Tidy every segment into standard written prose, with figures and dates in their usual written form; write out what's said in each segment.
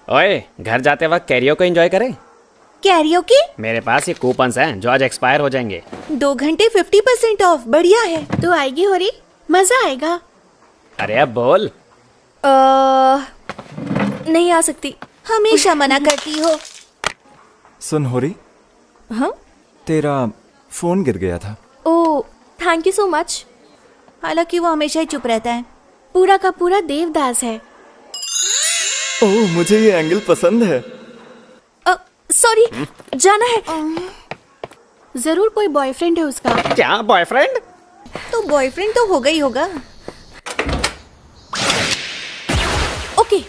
ओए, घर जाते वक्त कैरियो को एंजॉय करें। कैरियोके? मेरे पास ये कूपन्स हैं जो आज एक्सपायर हो जाएंगे। 2 घंटे 50% ऑफ, बढ़िया है। तो आएगी हो रही, मजा आएगा। अरे अब बोल। नहीं आ सकती, हमेशा मना करती हो। सुन होरी, हाँ? तेरा फोन गिर गया था। ओह, थैंक यू सो मच। हालांकि वो हमेशा ही चुप रहता है, पूरा का पूरा देवदास है। ओह, मुझे ये एंगल पसंद है। सॉरी, जाना है। जरूर कोई बॉयफ्रेंड है उसका। क्या बॉयफ्रेंड? तो बॉयफ्रेंड तो होगा ही होगा। ओके।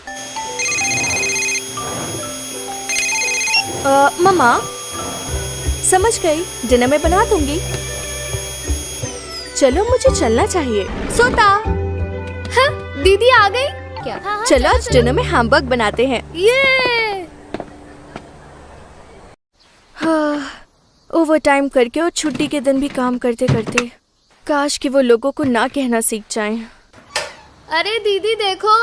मम्मा, समझ गई, डिनर में बना दूंगी। चलो, मुझे चलना चाहिए। सोता। हाँ, दीदी आ गई क्या? चलो आज डिनर में हैमबर्ग बनाते हैं। ये ओवर टाइम करके और छुट्टी के दिन भी काम करते करते काश कि वो लोगों को ना कहना सीख जाएं। अरे दीदी देखो।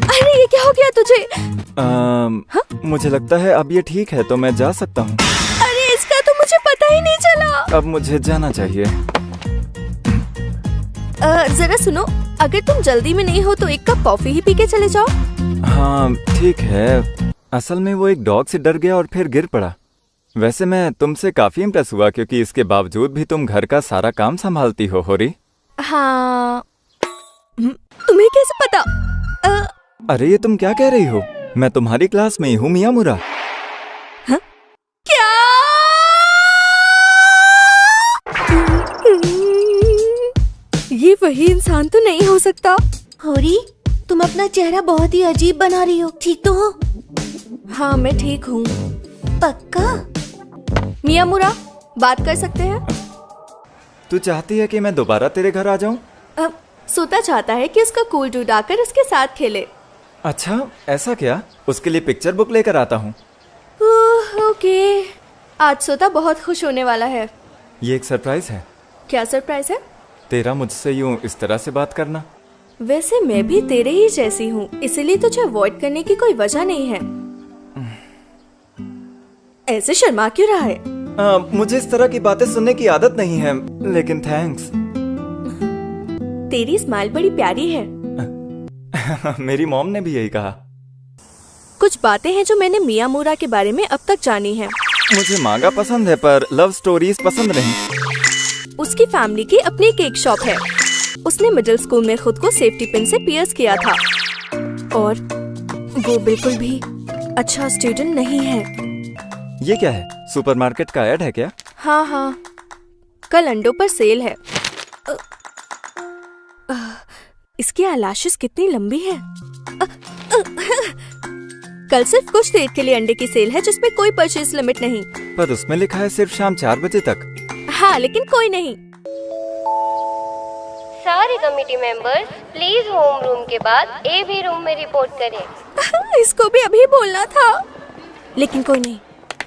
अरे ये क्या हो गया तुझे? मुझे लगता है अब ये ठीक है तो मैं जा सकता हूँ। अरे इसका तो मुझे पता ही नहीं चला। अब मुझे जाना चाहिए। जरा सुनो, अगर तुम जल्दी में नहीं हो तो एक कप कॉफी ही पी के चले जाओ। हाँ ठीक है। असल में वो एक डॉग से डर गया और फिर गिर पड़ा। वैसे मैं तुमसे काफी इम्प्रेस हुआ क्योंकि इसके बावजूद भी तुम घर का सारा काम संभालती हो होरी। हाँ, तुम्हें कैसे पता? अरे ये तुम क्या कह रही हो? मैं तुम्हारी क्लास में ही हूँ मियामुरा। हाँ? क्या? ये वही इंसान तो नहीं हो सकता। होरी, तुम अपना चेहरा बहुत ही अजीब बना रही हो। ठीक तो हो? हाँ मैं ठीक हूँ। पक्का? मियामुरा, बात कर सकते हैं? तू चाहती है कि मैं दोबारा तेरे घर आ जाऊँ? सोता चाहता है कि उसका कूल डूड आकर उसके साथ खेले। अच्छा, ऐसा क्या? उसके लिए पिक्चर बुक लेकर आता हूँ। ओके। आज सोता बहुत खुश होने वाला है। ये एक सरप्राइज है। क्या सरप्राइज है? तेरा मुझसे यूं इस तरह से बात करना। वैसे मैं भी तेरे ही जैसी हूँ, इसलिए तुझे अवॉइड करने की कोई वजह नहीं है। ऐसे शर्मा क्यों रहा है? मुझे इस तरह की बातें सुनने की आदत नहीं है, लेकिन थैंक्स। तेरी स्माइल बड़ी प्यारी है। मेरी मॉम ने भी यही कहा। कुछ बातें हैं जो मैंने मियामुरा के बारे में अब तक जानी है। मुझे मांगा पसंद है पर लव स्टोरीज पसंद नहीं। उसकी फैमिली की अपनी केक शॉप है। उसने मिडिल स्कूल में खुद को सेफ्टी पिन से पियर्स किया था और वो बिल्कुल भी अच्छा स्टूडेंट नहीं है। ये क्या है? सुपरमार्केट का ऐड है क्या? हाँ हाँ, कल अंडों पर सेल है। इसकी आईलैशेस कितनी लंबी है। कल सिर्फ कुछ देर के लिए अंडे की सेल है जिसमें कोई परचेज लिमिट नहीं। पर उसमें लिखा है सिर्फ शाम 4 बजे तक। हाँ लेकिन कोई नहीं। सारे committee members please home room के बाद एवी रूम में रिपोर्ट करें। इसको भी अभी बोलना था, लेकिन कोई नहीं,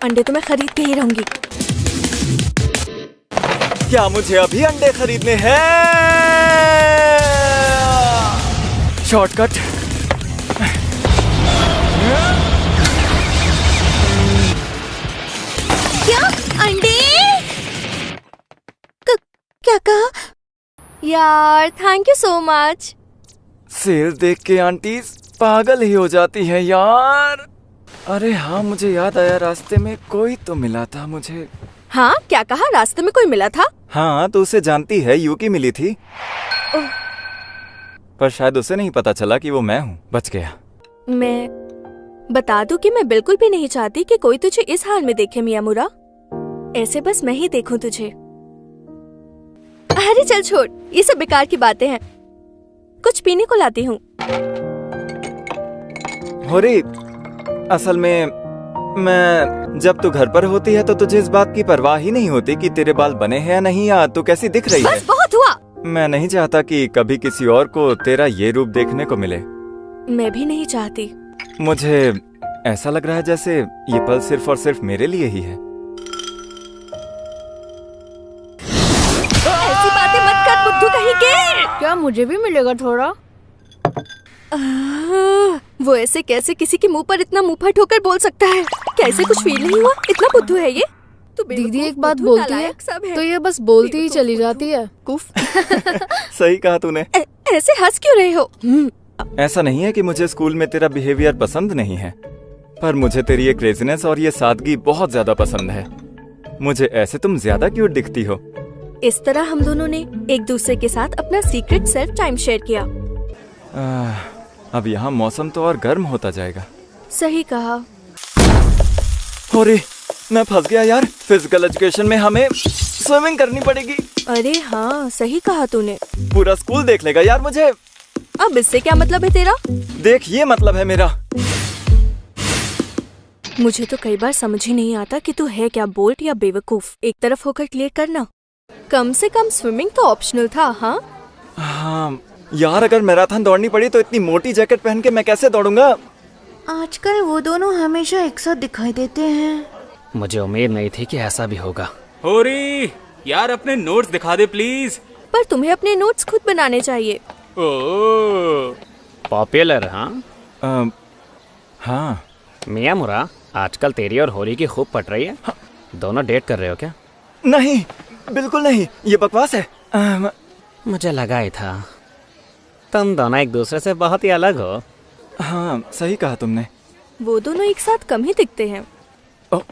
अंडे तो मैं खरीद के ही रहूंगी। क्या मुझे अभी अंडे खरीदने हैं? शॉर्टकट। क्या अंडे? क्या कहा? यार thank you so much. Sale देख के आंटीज पागल ही हो जाती है यार। अरे हाँ, मुझे याद आया, रास्ते में कोई तो मिला था मुझे। हाँ क्या कहा? रास्ते में कोई मिला था? हाँ तो उसे जानती है, यूकी मिली थी। पर शायद उसे नहीं पता चला कि वो मैं हूँ। बच गया। मैं बता दूं कि मैं बिल्कुल भी नहीं चाहती कि कोई तुझे इस हाल में देखे मियामुरा। ऐसे बस मैं ही देखूं तुझे। अरे चल छोड़, ये सब बेकार की बातें हैं। कुछ पीने को लाती हूँ। होरी, असल में जब तू घर पर होती है तो तुझे इस बात की परवाह ही नहीं होती कि तेरे बाल बने हैं या नहीं, या तू कैसी दिख रही है। बस बहुत हुआ। मैं नहीं चाहता कि कभी किसी और को तेरा ये रूप देखने को मिले। मैं भी नहीं चाहती। मुझे ऐसा लग रहा है जैसे ये पल सिर्फ और सिर्फ मेरे लिए ही है। ऐसी बातें मत कर बुद्धू कहीं के। क्या मुझे भी मिलेगा थोड़ा? वो ऐसे कैसे किसी के मुंह पर इतना मुंह फट होकर बोल सकता है? कैसे कुछ फील नहीं हुआ? इतना बुद्धू है ये? तो दीदी एक बात बोलती है तो ये बस बोलती ही चली जाती है। कुफ। सही कहा तूने। ऐसे हंस क्यों रहे हो? ऐसा नहीं है कि मुझे स्कूल में तेरा बिहेवियर पसंद नहीं है, पर मुझे तेरी ये क्रेजीनेस और ये सादगी बहुत ज्यादा पसंद है। मुझे ऐसे तुम ज्यादा क्यूट दिखती हो। इस तरह हम दोनों ने एक दूसरे के साथ अपना सीक्रेट सेल्फ टाइम शेयर किया। अब यहाँ मौसम तो और गर्म होता जाएगा। सही कहा। अरे मैं फंस गया यार। फिजिकल एजुकेशन में हमें स्विमिंग करनी पड़ेगी। अरे हाँ, सही कहा तूने। पूरा स्कूल देख लेगा यार मुझे। अब इससे क्या मतलब है तेरा? देख, ये मतलब है मेरा। मुझे तो कई बार समझ ही नहीं आता कि तू है क्या, बोल्ट या बेवकूफ। एक तरफ होकर क्लियर करना। कम से कम स्विमिंग तो ऑप्शनल था। हाँ यार, अगर मैराथन दौड़नी पड़ी तो इतनी मोटी जैकेट पहन के मैं कैसे दौड़ूंगा? आजकल वो दोनों हमेशा एक साथ दिखाई देते हैं। मुझे उम्मीद नहीं थी कि ऐसा भी होगा। होरी यार, अपने नोट्स दिखा दे प्लीज। पर तुम्हें अपने नोट्स खुद बनाने चाहिए। ओह पॉपुलर। हाँ हाँ मियामुरा, आजकल तेरी और होरी की खूब पट रही है। दोनों डेट कर रहे हो क्या? नहीं, बिल्कुल नहीं, ये बकवास है। मुझे लगा ही था तुम दोनों एक दूसरे से बहुत ही अलग हो। हाँ सही कहा तुमने। वो दोनों एक साथ कम ही दिखते हैं। ओह,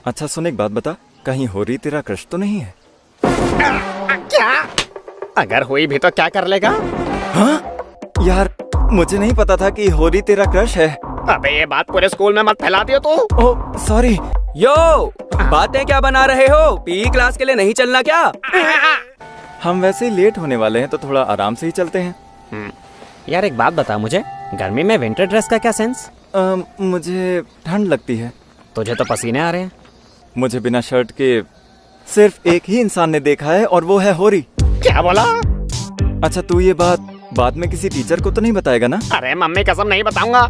अच्छा सुन, एक बात बता, कहीं होरी तेरा क्रश तो नहीं है? क्या? अगर हुई भी तो क्या कर लेगा? हाँ यार, मुझे नहीं पता था कि होरी तेरा क्रश है। अबे ये बात पूरे स्कूल में मत फैला दियो तू। Oh sorry. यो, बातें क्या बना रहे हो? पीई क्लास के लिए नहीं चलना क्या? हम वैसे ही लेट होने वाले हैं तो थोड़ा आराम से ही चलते हैं। यार एक बात बता मुझे, गर्मी में विंटर ड्रेस का क्या सेंस? मुझे ठंड लगती है। तुझे तो पसीने आ रहे हैं। मुझे बिना शर्ट के सिर्फ एक ही इंसान ने देखा है और वो है होरी। क्या बोला? अच्छा, तू ये बात बाद में किसी टीचर को तो नहीं बताएगा ना? अरे मम्मी कसम नहीं बताऊंगा।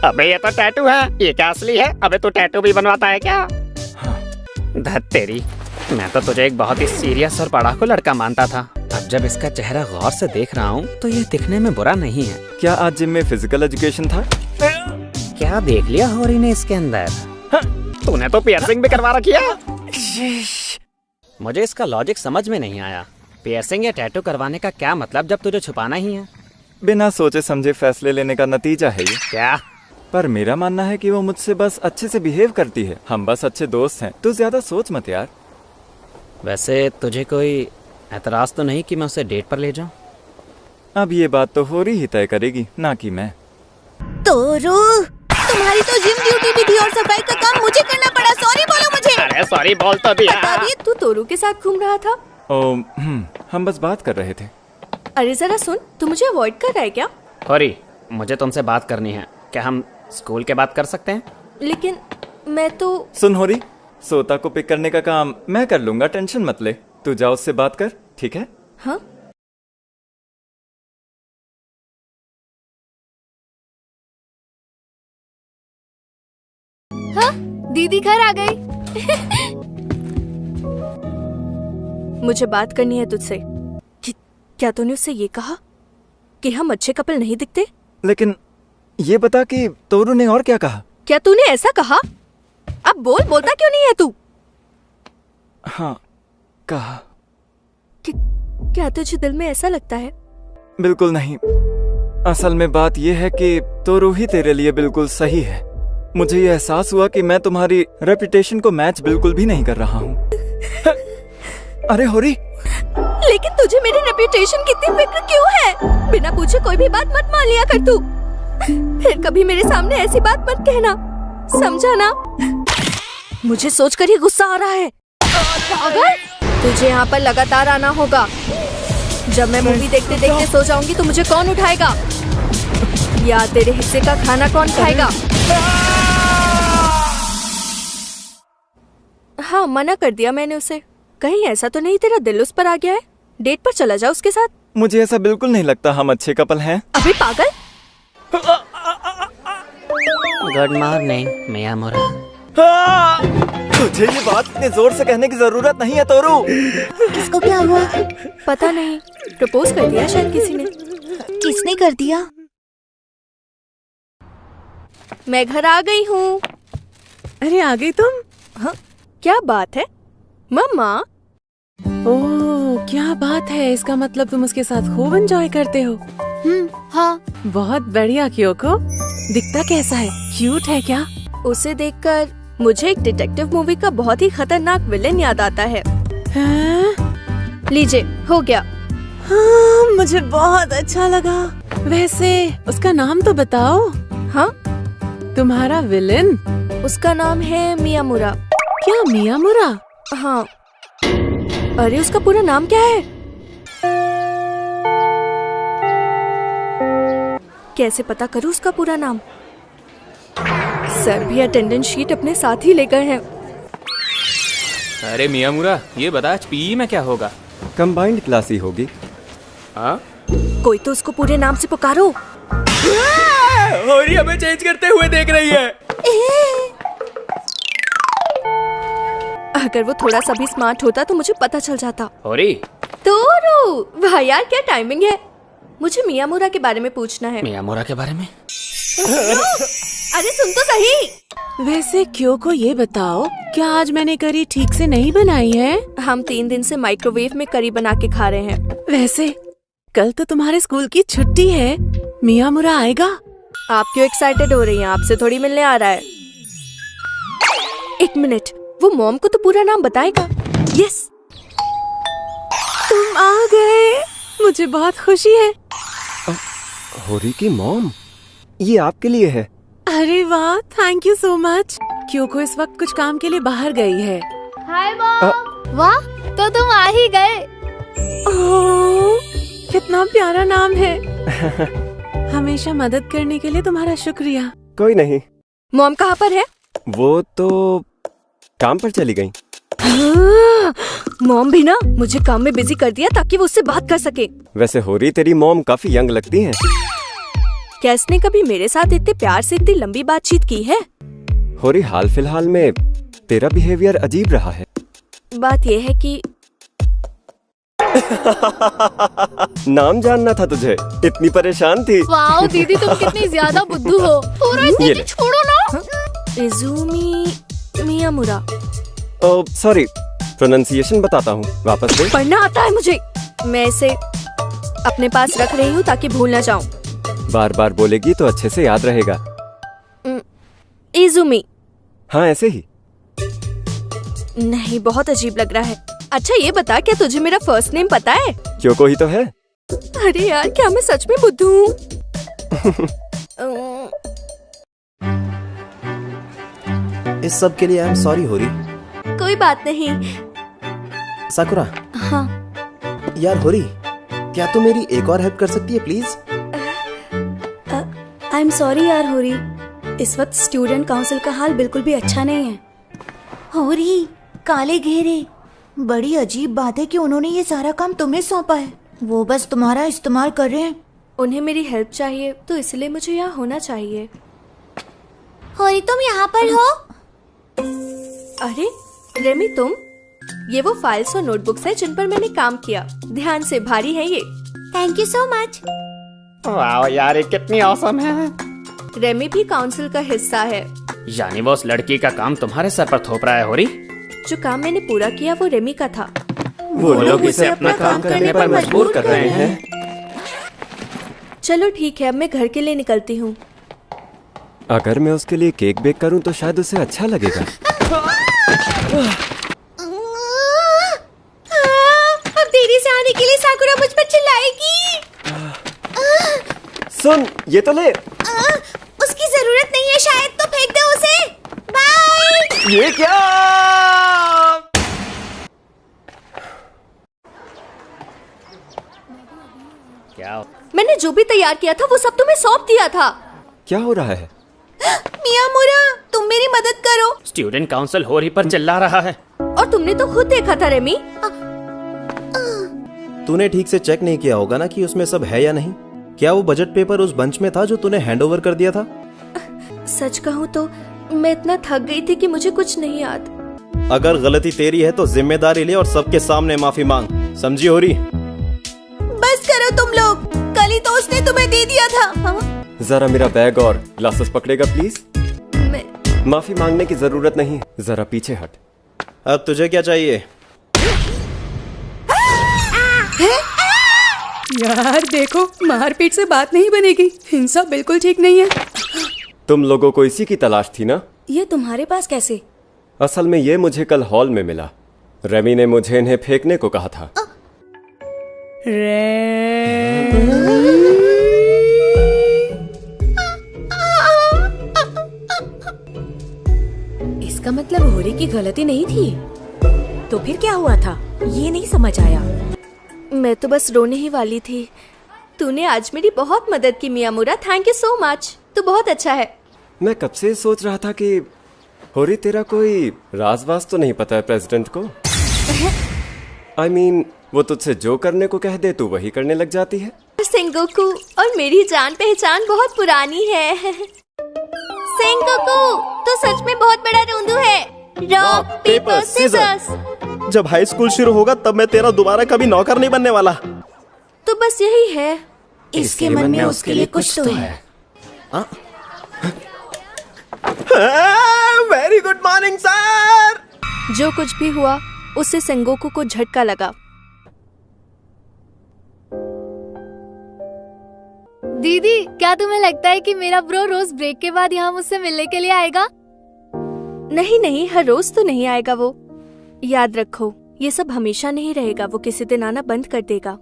अबे ये तो टैटू है, ये क्या असली है? अबे तू टैटू भी बनवाता है क्या? हाँ। धत तेरी, मैं तो तुझे एक बहुत ही सीरियस और पढ़ाकू लड़का मानता था। अब जब इसका चेहरा गौर से देख रहा हूँ तो ये दिखने में बुरा नहीं है। क्या आज जिम में फिजिकल एजुकेशन था? क्या देख लिया होरी ने इसके अंदर? तूने तो पियर्सिंग भी करवा रखी है। मुझे इसका लॉजिक समझ में नहीं आया। पियर्सिंग या टैटू करवाने का क्या मतलब जब तुझे छुपाना ही है? बिना सोचे समझे फैसले लेने का नतीजा है ये। क्या? पर मेरा मानना है कि वो मुझसे बस अच्छे से बिहेव करती है। हम बस अच्छे दोस्त हैं। तू ज्यादा सोच मत यार। वैसे तुझे कोई एतराज तो नहीं कि मैं उसे डेट पर ले जाऊं? अब ये बात तो होरी ही तय करेगी, ना कि मैं। तोरू, तुम्हारी तो जिम ड्यूटी भी थी और सफाई का काम मुझे करना पड़ा। सॉरी बोलो मुझे। अरे सॉरी बोल तो दिया। बता रही, तू तोरू के साथ घूम रहा था? हम बस बात कर रहे थे। अरे जरा सुन, तू मुझे अवॉइड कर रहा है क्या? होरी, मुझे तुमसे बात करनी है। क्या हम स्कूल के बात कर सकते हैं? लेकिन मैं तो। सुन होरी, सोता को पिक करने का काम मैं कर लूंगा, टेंशन मत ले। तू जा उससे बात कर, ठीक है? हाँ हाँ, दीदी घर आ गई। मुझे बात करनी है तुझसे। क्या तूने उससे ये कहा कि हम अच्छे कपल नहीं दिखते? लेकिन ये बता कि तोरू ने और क्या कहा? क्या तूने ऐसा कहा? अब बोल, बोलता क्यों नहीं है तू? हाँ कहा। क्या तुझे दिल में ऐसा लगता है? बिल्कुल नहीं। असल में बात यह है कि तोरू ही तेरे लिए बिल्कुल सही है। मुझे ये एहसास हुआ कि मैं तुम्हारी रेपुटेशन को मैच बिल्कुल भी नहीं कर रहा हूँ। अरे होरी, लेकिन तुझे मेरी रेपुटेशन की इतनी फिक्र क्यों है? बिना पूछे कोई भी बात मत मान लिया कर तू। फिर कभी मेरे सामने ऐसी बात मत कहना, समझा ना? मुझे सोचकर ही गुस्सा आ रहा है। अगर तुझे यहाँ पर लगातार आना होगा। जब मैं मूवी देखते देखते सो जाऊंगी तो मुझे कौन उठाएगा? या तेरे हिस्से का खाना कौन खाएगा? हाँ, मना कर दिया मैंने उसे। कहीं ऐसा तो नहीं तेरा दिल उस पर आ गया है? डेट पर चला जा उसके साथ। मुझे ऐसा बिल्कुल नहीं लगता। हम अच्छे कपल हैं। अबे पागल! Good morning Miyamura. तुझे ये बात इतने जोर से कहने की जरूरत नहीं है तोरू। किसको क्या हुआ? पता नहीं, प्रपोज कर दिया शायद किसी ने। किसने कर दिया? मैं घर आ गई हूँ। अरे आ गई तुम? हाँ, क्या बात है मम्मा? ओह क्या बात है, इसका मतलब तुम उसके साथ खूब एंजॉय करते हो। हाँ। बहुत बढ़िया। क्योको दिखता कैसा है, क्यूट है क्या? उसे देखकर मुझे एक डिटेक्टिव मूवी का बहुत ही खतरनाक विलेन याद आता है। हाँ? लीजिए, हो गया। हाँ, मुझे बहुत अच्छा लगा। वैसे उसका नाम तो बताओ। हाँ, तुम्हारा विलेन? उसका नाम है मियामुरा। क्या मियामुरा? हाँ। अरे उसका पूरा नाम क्या है? कैसे पता करूँ उसका पूरा नाम? सर भी अटेंडेंस शीट अपने साथ ही ले गए हैं। अरे मियामुरा, ये बता आज पीई में क्या होगा? कंबाइंड क्लास ही होगी। हाँ? कोई तो उसको पूरे नाम से पुकारो। होरी हमें चेंज करते हुए देख रही है। अगर वो थोड़ा सा भी स्मार्ट होता तो मुझे पता चल जाता। होरी, तोरू, वाह यार क्या टाइमिंग है। मुझे मियामुरा के बारे में पूछना है। मियामुरा के बारे में? अरे सुन तो सही। वैसे क्योको ये बताओ, क्या आज मैंने करी ठीक से नहीं बनाई है? हम 3 दिन से माइक्रोवेव में करी बना के खा रहे हैं। वैसे कल तो तुम्हारे स्कूल की छुट्टी है, मियामुरा आएगा? आप क्यों एक्साइटेड हो रही हैं? आपसे थोड़ी मिलने आ रहा है। एक मिनट, वो मॉम को तो पूरा नाम बताएगा। यस, तुम आ गए, मुझे बहुत खुशी है। होरी की मॉम, ये आपके लिए है। अरे वाह, थैंक यू सो मच। क्योंकि इस वक्त कुछ काम के लिए बाहर गई है। Hi mom. वाह, तो तुम आ ही गए। ओह, कितना प्यारा नाम है। हमेशा मदद करने के लिए तुम्हारा शुक्रिया। कोई नहीं। मॉम कहाँ पर है? वो तो काम पर चली गई। मॉम भी ना मुझे काम में बिजी कर दिया ताकि वो उससे बात कर सके। वैसे होरी तेरी मॉम काफी यंग लगती हैं। क्या इसने कभी मेरे साथ इतने प्यार से इतनी लंबी बातचीत की है? होरी हाल फिलहाल में तेरा बिहेवियर अजीब रहा है। बात ये है कि नाम जानना था तुझे, इतनी परेशान थी। वाओ दीदी, तुम कितनी ज्यादा बुद्धू हो। पूरा ये ले। छोड़ो ना। इज़ुमी मियामुरा। ओह सॉरी, प्रोनाउंसिएशन बताता हूँ, वापस दे। पढ़ना आता है मुझे। मैं इसे अपने पास रख रही हूँ ताकि भूल ना जाऊँ। बार बार बोलेगी तो अच्छे से याद रहेगा। इज़ुमी। हाँ ऐसे ही। नहीं, बहुत अजीब लग रहा है। अच्छा ये बता, क्या तुझे मेरा फर्स्ट नेम पता है? क्योंकि ही तो है। अरे यार, क्या मैं सच में बुद्धू हूँ? इस सब के लिए आई एम सॉरी होरी। कोई बात नहीं। साकुरा। हाँ। यार होरी, क्या तू मेरी एक और हेल्प कर सकती है प्लीज? आई एम सॉरी यार होरी, इस वक्त स्टूडेंट काउंसिल का हाल बिल्कुल भी अच्छा नहीं है। होरी, काले घेरे, बड़ी अजीब बात है कि उन्होंने ये सारा काम तुम्हें सौंपा है। वो बस तुम्हारा इस्तेमाल कर रहे हैं। उन्हें मेरी हेल्प चाहिए तो इसलिए मुझे यहाँ होना चाहिए। होरी, तुम यहाँ पर हो? अरे रेमी, तुम? ये वो फाइल्स और नोटबुक्स हैं जिन पर मैंने काम किया। ध्यान से, भारी है ये। Thank you so much. वाह यार, ये कितनी औसम है। रेमी भी काउंसिल का हिस्सा है। यानी वो उस लड़की का काम तुम्हारे सर पर थोप रहा है होरी? जो काम मैंने पूरा किया वो रेमी का था। वो लोग इसे अपना काम करने पर मजबूर कर रहे हैं। चलो ठीक है, अब मैं घर के लिए निकलती हूँ। अगर मैं उसके लिए केक बेक करूं तो शायद उसे अच्छा लगेगा। अब देरी से आने के लिए साकुरा मुझ पर चिल्लाएगी। सुन, ये तो ले। उसकी जरूरत नहीं है शायद, तो फेंक दे उसे। बाय। ये क्या? क्या? मैंने जो भी तैयार किया था वो सब तुम्हें सौंप दिया था। क्या हो रहा है? मियामुरा, तुम मेरी मदद करो। स्टूडेंट काउंसिल होरी पर चिल्ला रहा है। और तुमने तो खुद देखा था रेमी। तूने ठीक से चेक नहीं किया होगा ना कि उसमें सब है या नहीं। क्या वो बजट पेपर उस बंच में था जो तूने हैंडओवर कर दिया था? सच कहूँ तो मैं इतना थक गई थी कि मुझे कुछ नहीं याद। अगर गलती तेरी है तो जिम्मेदारी ले और सबके सामने माफी मांग, समझी होरी? बस करो तुम लोग, कल ही तो उसने तुम्हें दे दिया था। हाँ? जरा मेरा बैग और ग्लासेस पकड़ेगा प्लीज? मैं माफी मांगने की जरूरत नहीं, जरा पीछे हट। अब तुझे क्या चाहिए? यार देखो, मारपीट से बात नहीं बनेगी। हिंसा बिल्कुल ठीक नहीं है। तुम लोगों को इसी की तलाश थी ना? ये तुम्हारे पास कैसे? असल में ये मुझे कल हॉल में मिला। रेमी ने मुझे इन्हें फेंकने को कहा था। इसका मतलब होरी की गलती नहीं थी। तो फिर क्या हुआ था? ये नहीं समझ आया। मैं तो बस रोने ही वाली थी। तूने आज मेरी बहुत मदद की मियामुरा, थैंक यू सो मच। तू बहुत अच्छा है। मैं कब से सोच रहा था कि होरी तेरा कोई राज-वाज तो नहीं पता है प्रेसिडेंट को? I mean, वो तुझसे जो करने को कह दे तू वही करने लग जाती है। सेंगोकू और मेरी जान पहचान बहुत पुरानी है। सेंगोकू, तो सच में बहुत बड़ा रोंदू है। Rock paper scissors. जब हाई स्कूल शुरू होगा तब मैं तेरा दोबारा कभी नौकर नहीं बनने वाला। तो बस यही है। इसके मन में उसके लिए कुछ तो है। Very good morning sir. जो कुछ भी हुआ उससे सेंगोकू को झटका लगा। दीदी, क्या तुम्हें लगता है कि मेरा ब्रो रोज ब्रेक के बाद यहाँ मुझसे मिलने के लिए आएगा? नहीं नहीं, हर रोज तो नहीं आएगा वो। याद रखो, ये सब हमेशा नहीं रहेगा। वो किसी दिन आना बंद कर देगा।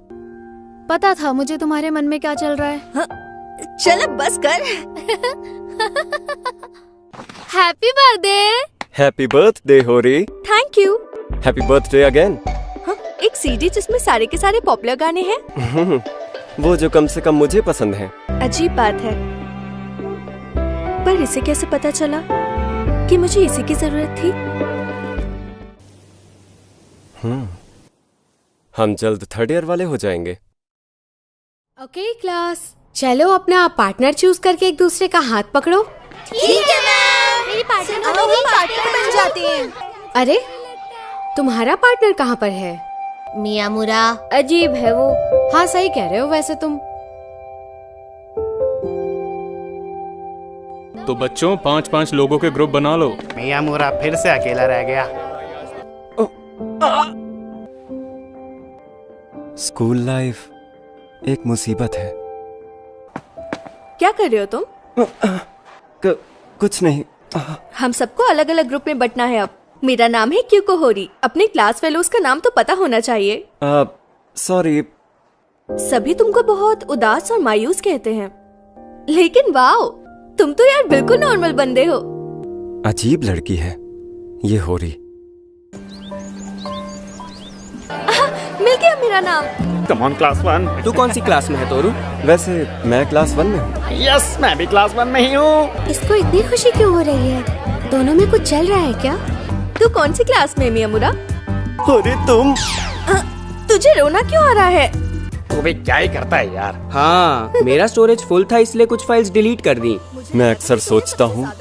पता था मुझे तुम्हारे मन में क्या चल रहा है। हाँ, चल अब बस कर। Happy birthday. हैप्पी बर्थडे होरी। Thank you. Happy birthday again. हाँ, एक सीडी जिसमें सारे के सारे पॉपुलर गाने हैं। वो जो कम से कम मुझे पसंद है। अजीब बात है, पर इसे कैसे पता चला कि मुझे इसी की जरूरत थी? हम जल्द थर्ड ईयर वाले हो जाएंगे। ओके क्लास, चलो अपना पार्टनर चूज करके एक दूसरे का हाथ पकड़ो। ठीक है मैम। मेरी पार्टनर बन जाते हैं। अरे, तुम्हारा पार्टनर कहाँ पर है? मियामुरा। अजीब है वो। हाँ, सही कह रहे हो वैसे तुम। तो बच्चों, 5-5 लोगों के ग्रुप बना लो। मियामुरा फिर से अकेला रह गया। स्कूल लाइफ एक मुसीबत है। क्या कर रहे हो तुम? कुछ नहीं। हम सबको अलग अलग ग्रुप में बंटना है अब। मेरा नाम है क्यूको होरी। अपने क्लास फेलोज का नाम तो पता होना चाहिए। सॉरी। सभी तुमको बहुत उदास और मायूस कहते हैं, लेकिन वाओ, तुम तो यार बिल्कुल नॉर्मल बंदे हो। अजीब लड़की है ये होरी। मिल गया मेरा नाम। Come on class 1। तू कौन सी क्लास में है तोरू? वैसे मैं क्लास 1 में हूँ। यस, मैं भी क्लास 1 में ही हूँ। इसको इतनी खुशी क्यों हो रही है? दोनों में कुछ चल रहा है क्या? तू कौन सी क्लास में है मियामुरा? होरी तुम। तुझे रोना क्यों आ रहा है? तू भी क्या ही करता है यार। हाँ, मेरा स्टोरेज फुल था इसलिए कुछ फाइल्स डिलीट कर दी। मैं अक्सर सोचता हूँ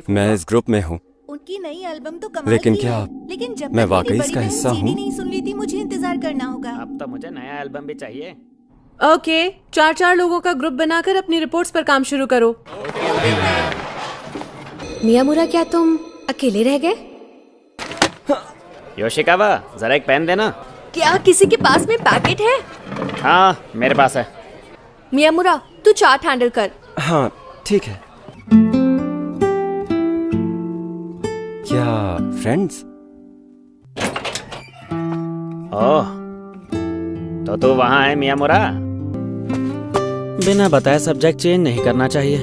मैं इस ग्रुप में हूँ, उनकी नई एल्बम तो कमाल लेकिन की क्या है, लेकिन जब मैं तक वाकई मेरी इसका बड़ी हिस्सा बहन हूँ? CD नहीं सुन ली थी, मुझे इंतजार करना होगा। अब तो मुझे नया एल्बम भी चाहिए। ओके, 4-4 लोगों का ग्रुप बनाकर अपनी रिपोर्ट्स पर काम शुरू करो। मियामुरा, क्या तुम अकेले रह गए? योशिकावा, जरा एक पेन देना। क्या किसी के पास में पैकेट है? हाँ, मेरे पास है। मियामुरा, तू चार्ट हैंडल कर। हाँ ठीक है। क्या फ्रेंड्स? ओह, तो तू वहाँ है मियामुरा? बिना बताए सब्जेक्ट चेंज नहीं करना चाहिए।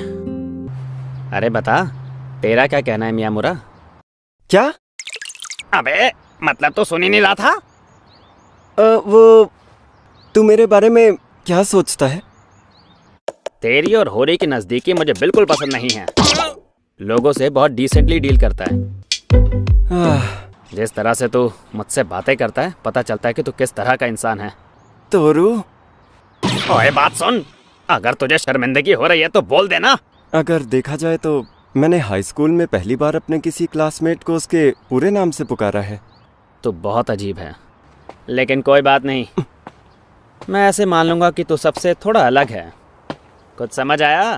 अरे बता, तेरा क्या कहना है मियामुरा? क्या? अबे मतलब तो सुन ही नहीं रहा था। वो तू मेरे बारे में क्या सोचता है? तेरी और होरी की नजदीकी मुझे बिल्कुल पसंद नहीं है। लोगों से बहुत डिसेंटली डील करता है। जिस तरह से तू मुझसे बातें करता है, पता चलता है कि तू किस तरह का इंसान है। तोरू, ओए बात सुन, अगर तुझे शर्मिंदगी हो रही है तो बोल देना। अगर देखा जाए तो मैंने हाई स्कूल में पहली बार अपने किसी क्लासमेट को उसके पूरे नाम से पुकारा है। तो बहुत अजीब है, लेकिन कोई बात नहीं। मैं ऐसे मान लूंगा कि तू सबसे थोड़ा अलग है। कुछ समझ आया?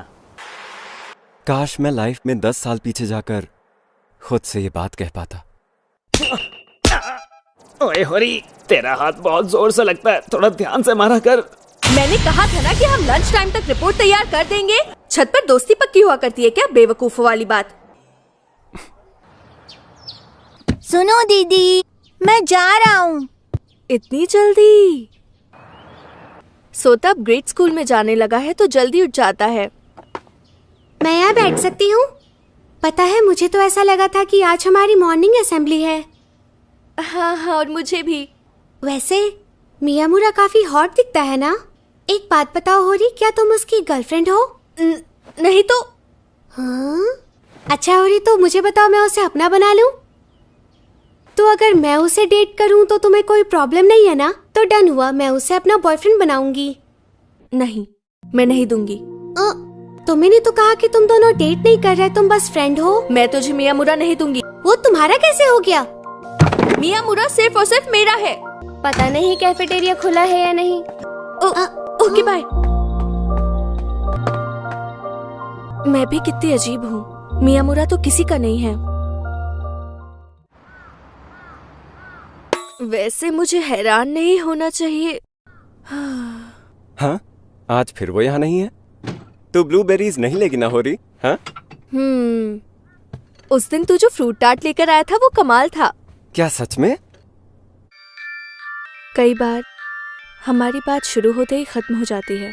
काश मैं लाइफ में 10 साल पीछे जाकर खुद से ये बात कह पाता। ओए होरी, तेरा हाथ बहुत जोर से लगता है, थोड़ा ध्यान से मारा कर। मैंने कहा था ना कि हम लंच टाइम तक रिपोर्ट तैयार कर देंगे। छत पर दोस्ती पक्की हुआ करती है क्या, बेवकूफों वाली बात। सुनो दीदी, मैं जा रहा हूँ। इतनी जल्दी? सोता अब ग्रेड स्कूल में जाने लगा है तो जल्दी उठ जाता है। मैं यहाँ बैठ सकती हूँ? पता है, मुझे तो ऐसा लगा था कि आज हमारी मॉर्निंग असेंबली है। हाँ हाँ, और मुझे भी। वैसे मियामुरा काफी हॉट दिखता है ना? एक बात बताओ होरी, क्या तुम उसकी गर्लफ्रेंड हो? नहीं तो। हाँ? अच्छा होरी, तो मुझे बताओ, मैं उसे अपना बना लूं? तो अगर मैं उसे डेट करूं तो तुम्हें कोई प्रॉब्लम नहीं है ना? तो डन हुआ, मैं उसे अपना बॉयफ्रेंड बनाऊंगी। नहीं, मैं नहीं दूंगी। तुमने तो कहा कि तुम दोनों डेट नहीं कर रहे, तुम बस फ्रेंड हो। मैं तुझे मियामुरा नहीं दूंगी। वो तुम्हारा कैसे हो गया? मियामुरा सिर्फ और सिर्फ मेरा है। पता नहीं कैफेटेरिया खुला है या नहीं। Okay bye. मैं भी कितनी अजीब हूँ, मियामुरा तो किसी का नहीं है। वैसे मुझे हैरान नहीं होना चाहिए। हाँ, आज फिर वो यहाँ नहीं है। तू ब्लूबेरीज नहीं लेगी ना होरी? हाँ? उस दिन तू जो फ्रूट टार्ट लेकर आया था वो कमाल था। क्या सच में? कई बार हमारी बात शुरू होते ही खत्म हो जाती है।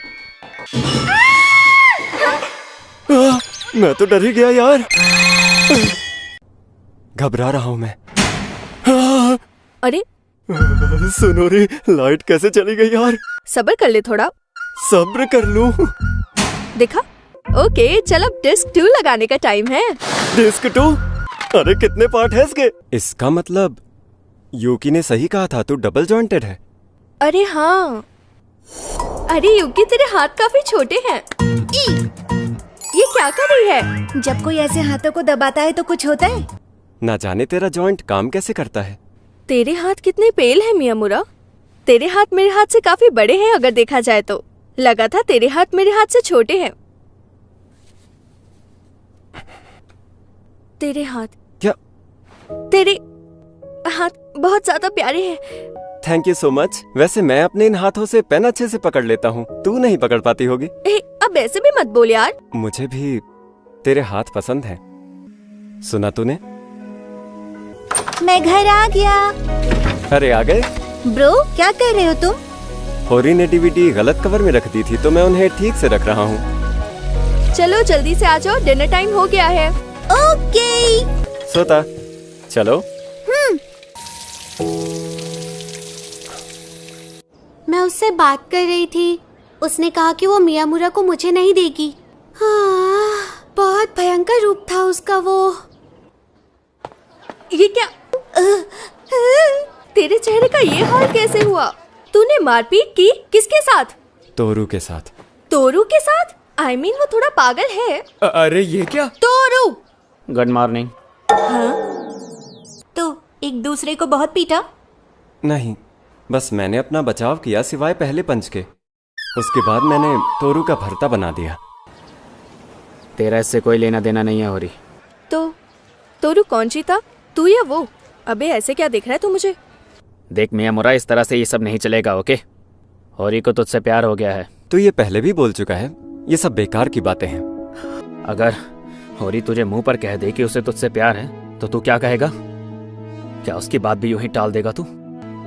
मैं तो डर ही गया यार। घबरा रहा हूँ मैं। अरे सुनो रे, लाइट कैसे चली गई यार? सब्र कर ले थोड़ा। सब्र कर लूं? देखा? ओके, चल अब डिस्क 2 लगाने का टाइम है। डिस्क 2? अरे कितने पार्ट है इसके? इसका मतलब यूकी ने सही कहा था, तू डबल जॉइंटेड है। अरे हाँ। अरे यूकी, तेरे हाथ काफी छोटे हैं। ये क्या कर रही है? जब कोई ऐसे हाथों को दबाता है तो कुछ होता है। ना जाने तेरा जॉइंट काम कैसे करता है। तेरे हाथ कितने पेल हैं मियामुरा। तेरे हाथ मेरे हाथ से काफी बड़े हैं अगर देखा जाए तो। लगा था तेरे हाथ मेरे हाथ से छोटे हैं। तेरे हाथ क्या? तेरे हाथ बहुत ज्यादा प्यारे हैं। Thank you so much. वैसे मैं अपने इन हाथों से पेन अच्छे से पकड़ लेता हूँ, तू नहीं पकड़ पाती होगी। अब ऐसे भी मत बोल यार। मुझे भी तेरे हाथ पसंद हैं। सुना तूने? मैं घर आ गया। अरे आ गए? ब्रो, क्या कर रहे हो तुम? होरी ने डीवीडी गलत कवर में रख दी थी तो मैं उन्हें ठीक से रख रहा हूँ। चलो जल्दी से आ जाओ, डिनर टाइम हो गया है। ओके। सोता, चलो। मैं उससे बात कर रही थी, उसने कहा कि वो मियामुरा को मुझे नहीं देगी। हाँ, बहुत भयंकर रूप था उसका वो। ये क्या? तेरे चेहरे का ये हाल कैसे हुआ? तूने मारपीट की? किसके साथ? तोरू के साथ। तोरू के साथ? I mean, वो थोड़ा पागल है। अरे ये क्या? तोरू। Good morning. हाँ? तो एक दूसरे को बहुत पीटा? नहीं, बस मैंने अपना बचाव किया सिवाय पहले पंच के। उसके बाद मैंने तोरू का भरता बना दिया। तेरा इससे कोई लेना देना नहीं है होरी। तो तोरू कौन जीता, तू या वो? अबे ऐसे क्या देख रहा है तू मुझे? देख मियामुरा, इस तरह से ये सब नहीं चलेगा, ओके? होरी को तुझसे प्यार हो गया है। तो ये पहले भी बोल चुका है, ये सब बेकार की बातें हैं। अगर होरी तुझे मुंह पर कह दे कि उसे तुझसे प्यार है तो तू क्या कहेगा? क्या उसकी बात भी यूं ही टाल देगा तू?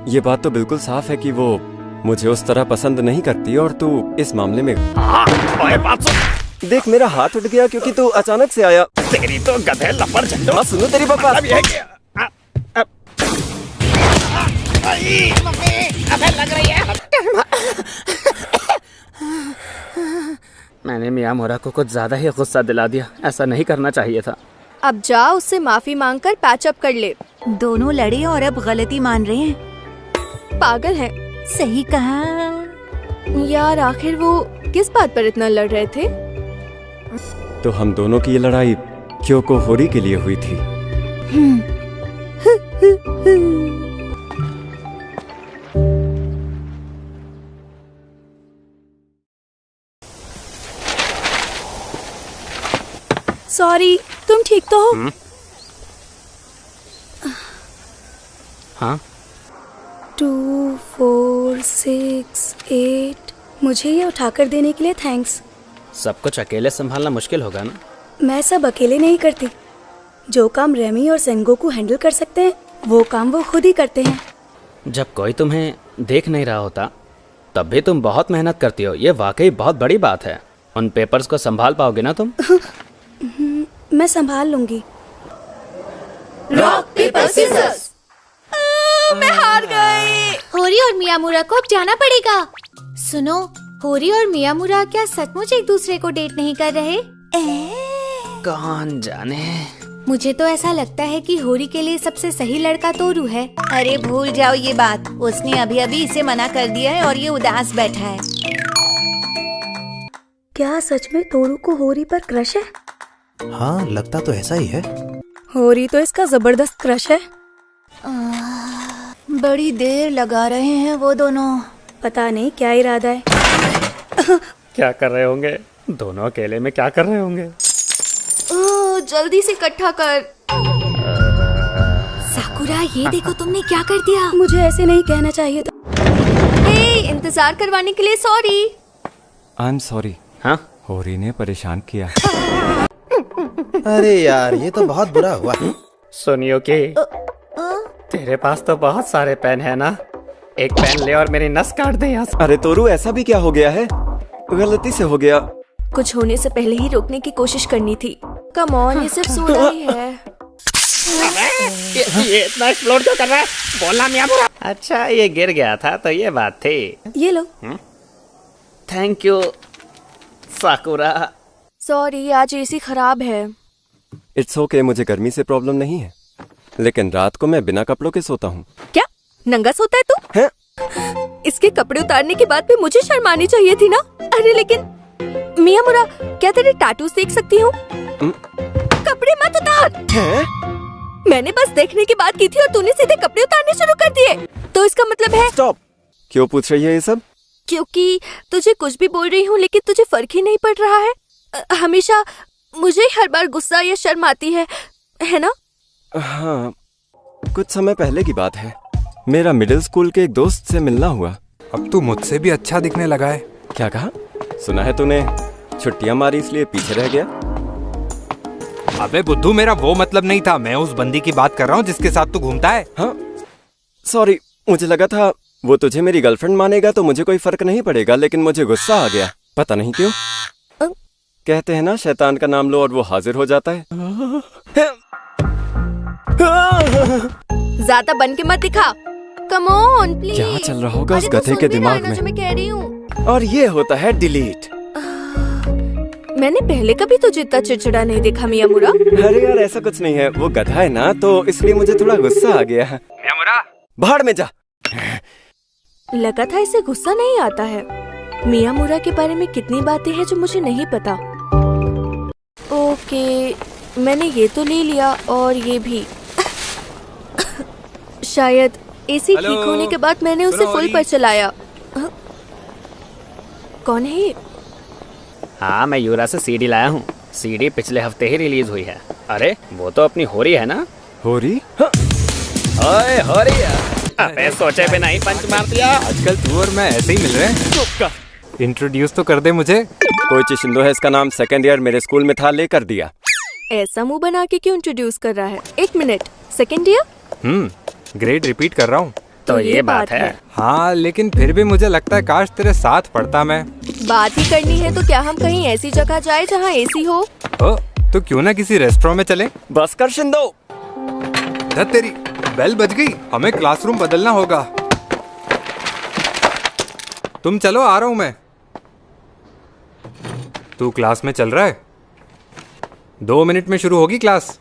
ये बात तो बिल्कुल साफ है कि वो मुझे उस तरह पसंद नहीं करती और तू इस मामले में बात सुन। देख मेरा हाथ उठ गया क्योंकि तू अचानक से आया। तेरी तो गधे लपड़ झंडो। हाँ, सुनो तेरी बकवास। अबे लग रही है। मैंने मियामुरा को कुछ ज्यादा ही गुस्सा दिला दिया, ऐसा नहीं करना चाहिए था। अब जा उससे माफी मांगकर पैचअप कर ले। दोनों लड़े और अब गलती मान रहे हैं। पागल है। सही कहा यार, आखिर वो किस बात पर इतना लड़ रहे थे? तो हम दोनों की ये लड़ाई क्योको होरी के लिए हुई थी। सॉरी, तुम ठीक तो हो? हाँ 2 4 6 8। मुझे ये उठाकर देने के लिए थैंक्स। सब कुछ अकेले संभालना मुश्किल होगा ना? मैं सब अकेले नहीं करती। जो काम रेमी और सेनगोकू हैंडल कर सकते हैं वो काम वो खुद ही करते हैं। जब कोई तुम्हें देख नहीं रहा होता तब भी तुम बहुत मेहनत करती हो। ये वाकई बहुत बड़ी बात है। उन पेपर्स को संभाल पाओगे ना तुम? मैं संभाल लूंगी। Rock paper scissors. मैं हार गई। होरी और मियामुरा को अब जाना पड़ेगा। सुनो, होरी और मियामुरा क्या सचमुच एक दूसरे को डेट नहीं कर रहे? कौन जाने। मुझे तो ऐसा लगता है कि होरी के लिए सबसे सही लड़का तोरू है। अरे भूल जाओ ये बात। उसने अभी अभी इसे मना कर दिया है और ये उदास बैठा है। क्या सच में तोरू को होरी पर क्रश है? हाँ, लगता तो ऐसा ही है। होरी तो इसका जबरदस्त क्रश है। बड़ी देर लगा रहे हैं वो दोनों। पता नहीं क्या इरादा है। क्या कर रहे होंगे दोनों? अकेले में क्या कर रहे होंगे? जल्दी से इकट्ठा कर। साकुरा, ये देखो तुमने क्या कर दिया। मुझे ऐसे नहीं कहना चाहिए था। इंतजार करवाने के लिए सॉरी। I am sorry. हाँ, होरी ने परेशान किया। अरे यार, ये तो बहुत बुरा हुआ। सुनियो कि तेरे पास तो बहुत सारे पेन है ना? एक पेन ले और मेरी नस काट दे यहाँ से। अरे तोरू, ऐसा भी क्या हो गया है? गलती से हो गया। कुछ होने से पहले ही रोकने की कोशिश करनी थी। कम ऑन, ये सिर्फ सोडा ही है। ये इतना एक्सप्लोड क्यों कर रहा है? बोलना मियामुरा। अच्छा, ये गिर गया था तो ये बात थी। ये लो। Thank you Sakura. सॉरी, आज एसी खराब है। इट्स ओके, मुझे गर्मी से प्रॉब्लम नहीं है, लेकिन रात को मैं बिना कपड़ों के सोता हूँ। क्या नंगा सोता है तू? है? इसके कपड़े उतारने के बाद भी मुझे शर्म आनी चाहिए थी ना? अरे लेकिन मियामुरा, क्या तेरे टैटूज देख सकती हूँ? कपड़े मत उतार। है? मैंने बस देखने की बात की थी और तूने सीधे कपड़े उतारने शुरू कर दिए। तो इसका मतलब है? स्टॉप। क्यों पूछ रही है ये सब? क्योंकि तुझे कुछ भी बोल रही हूँ लेकिन तुझे फर्क ही नहीं पड़ रहा है। हमेशा मुझे हर बार गुस्सा या शर्म आती है ना? हाँ, कुछ समय पहले की बात है। मेरा मिडिल स्कूल के एक दोस्त से मिलना हुआ। अब तू मुझसे भी अच्छा दिखने लगा है। क्या कहा? सुना है तूने छुट्टियां मारी इसलिए पीछे रह गया? अबे बुद्धू, मेरा वो मतलब नहीं था। मैं उस बंदी की बात कर रहा हूँ जिसके साथ तू घूमता है। हाँ सॉरी, मुझे लगा था वो तुझे मेरी गर्लफ्रेंड मानेगा तो मुझे कोई फर्क नहीं पड़ेगा, लेकिन मुझे गुस्सा आ गया। पता नहीं क्यों। कहते हैं ना, शैतान का नाम लो और वो हाजिर हो जाता है। ज्यादा बन के मत दिखा। Come on please. क्या चल रहा होगा उस गधे के दिमाग में? मैं कह रही हूँ। और ये होता है डिलीट। मैंने पहले कभी तुझे इतना चिड़चिड़ा नहीं देखा मियामुरा। अरे यार, ऐसा कुछ नहीं है। वो गधा है ना, तो इसलिए मुझे थोड़ा गुस्सा आ गया। मियामुरा, बाहर में जा। लगा था इसे गुस्सा नहीं आता है। मियामुरा के बारे में कितनी बातें हैं जो मुझे नहीं पता। ओके, मैंने ये तो ले लिया और ये भी। शायद एसी ठीक होने के बाद मैंने उसे फुल पर चलाया। कौन है ये? हाँ, मैं यूरा से सीडी लाया हूँ। सीडी पिछले हफ्ते ही रिलीज हुई है। अरे वो तो अपनी होरी है ना? होरी? ओए होरी, अबे सोचे बिना ही पंच मार दिया। आजकल तू और मैं ऐसे ही मिल रहे हैं। चुप कर। इंट्रोड्यूस तो कर दे मुझे। कोई चिशिंदो है, इसका नाम सेकंड ईयर मेरे स्कूल में था, लेकर दिया। ऐसा मुंह बना के क्यों इंट्रोड्यूस कर रहा है? एक minute, second year? Grade repeat कर रहा हूँ। तो ये बात है। हाँ, लेकिन फिर भी मुझे लगता है काश तेरे साथ पढ़ता मैं। बात ही करनी है तो क्या हम कहीं ऐसी जगह जाए जहाँ एसी हो? तो क्यों ना किसी रेस्टोरेंट में चले? बस कर शिंदो। धत तेरी, बेल बज गई। हमें क्लासरूम बदलना होगा। तुम चलो, आ रहा हूं मैं। तू क्लास में चल रहा है? 2 मिनट में शुरू होगी क्लास।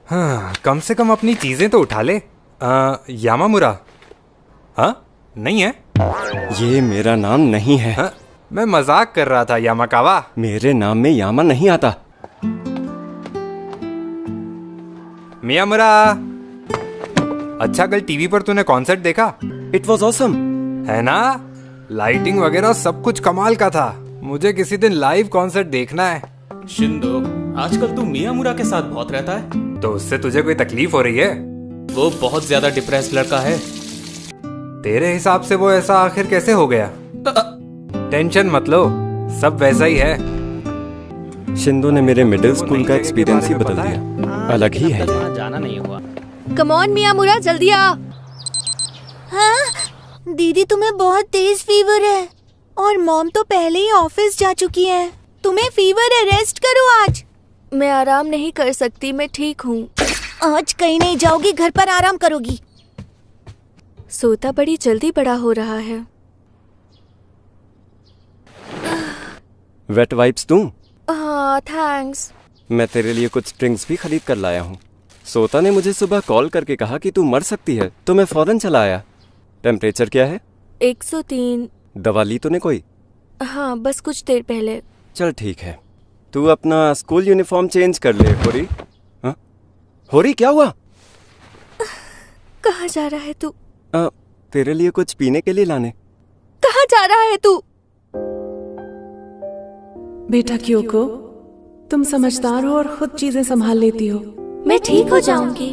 हाँ, कम से कम अपनी चीजें तो उठा ले। यामामुरा? हाँ, नहीं है? ये मेरा नाम नहीं है। हाँ, मैं मजाक कर रहा था यामाकावा। मेरे नाम में यामा नहीं आता। मियामुरा, अच्छा कल टीवी पर तूने कॉन्सर्ट देखा? It was awesome. है ना? लाइटिंग वगैरह सब कुछ कमाल का था। मुझे किसी दिन लाइव कॉन्सर्ट देखना है। शिंदो, आजकल तू मियामुरा के साथ बहुत रहता है। तो उससे तुझे कोई तकलीफ हो रही है? वो बहुत ज्यादा डिप्रेस्ड लड़का है। तेरे हिसाब से वो ऐसा आखिर कैसे हो गया? टेंशन मत लो, सब वैसा ही है। शिंदो ने मेरे मिडिल स्कूल का एक्सपीरियंस ही बदल दिया। अलग ही है। जाना नहीं हुआ। कम ऑन मियामुरा, जल्दी आ। हाँ दीदी, तुम्हें बहुत तेज फीवर है और मॉम तो पहले ही ऑफिस जा चुकी है। तुम्हें फीवर है, रेस्ट करो आज। मैं आराम नहीं कर सकती, मैं ठीक हूँ। आज कहीं नहीं जाओगी, घर पर आराम करोगी। सोता बड़ी जल्दी बड़ा हो रहा है। वेट वाइप्स दूं? हाँ थैंक्स। मैं तेरे लिए कुछ स्प्रिंग्स भी खरीद कर लाया हूँ। सोता ने मुझे सुबह कॉल करके कहा कि तू मर सकती है, तो मैं फौरन चला आया। टेम्परेचर क्या है? 103। दवा ली तूने कोई? हाँ, बस कुछ देर पहले। चल ठीक है, तू अपना स्कूल यूनिफॉर्म चेंज कर ले। होरी? हाँ? होरी, क्या हुआ? कहाँ जा रहा है तू? तेरे लिए कुछ पीने के लिए लाने। कहाँ जा रहा है तू? बेटा क्योको, तुम समझदार हो और खुद चीजें संभाल लेती हो। मैं ठीक हो जाऊंगी,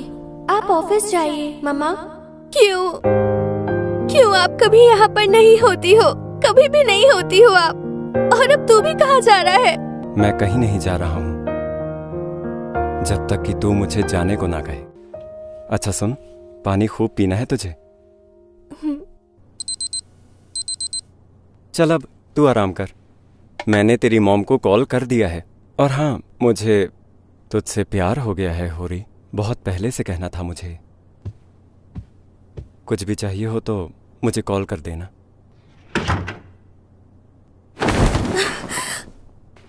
आप ऑफिस जाइए। मम्मा, क्यों क्यों आप कभी यहाँ पर नहीं होती हो? कभी भी नहीं होती हो आप। और अब तू भी कहाँ जा रहा है? मैं कहीं नहीं जा रहा हूँ जब तक कि तू मुझे जाने को ना कहे। अच्छा सुन, पानी खूब पीना है तुझे। चल अब तू आराम कर। मैंने तेरी मॉम को कॉल कर दिया है। और हाँ, मुझे तुझसे प्यार हो गया है होरी। बहुत पहले से कहना था मुझे। कुछ भी चाहिए हो तो मुझे कॉल कर देना।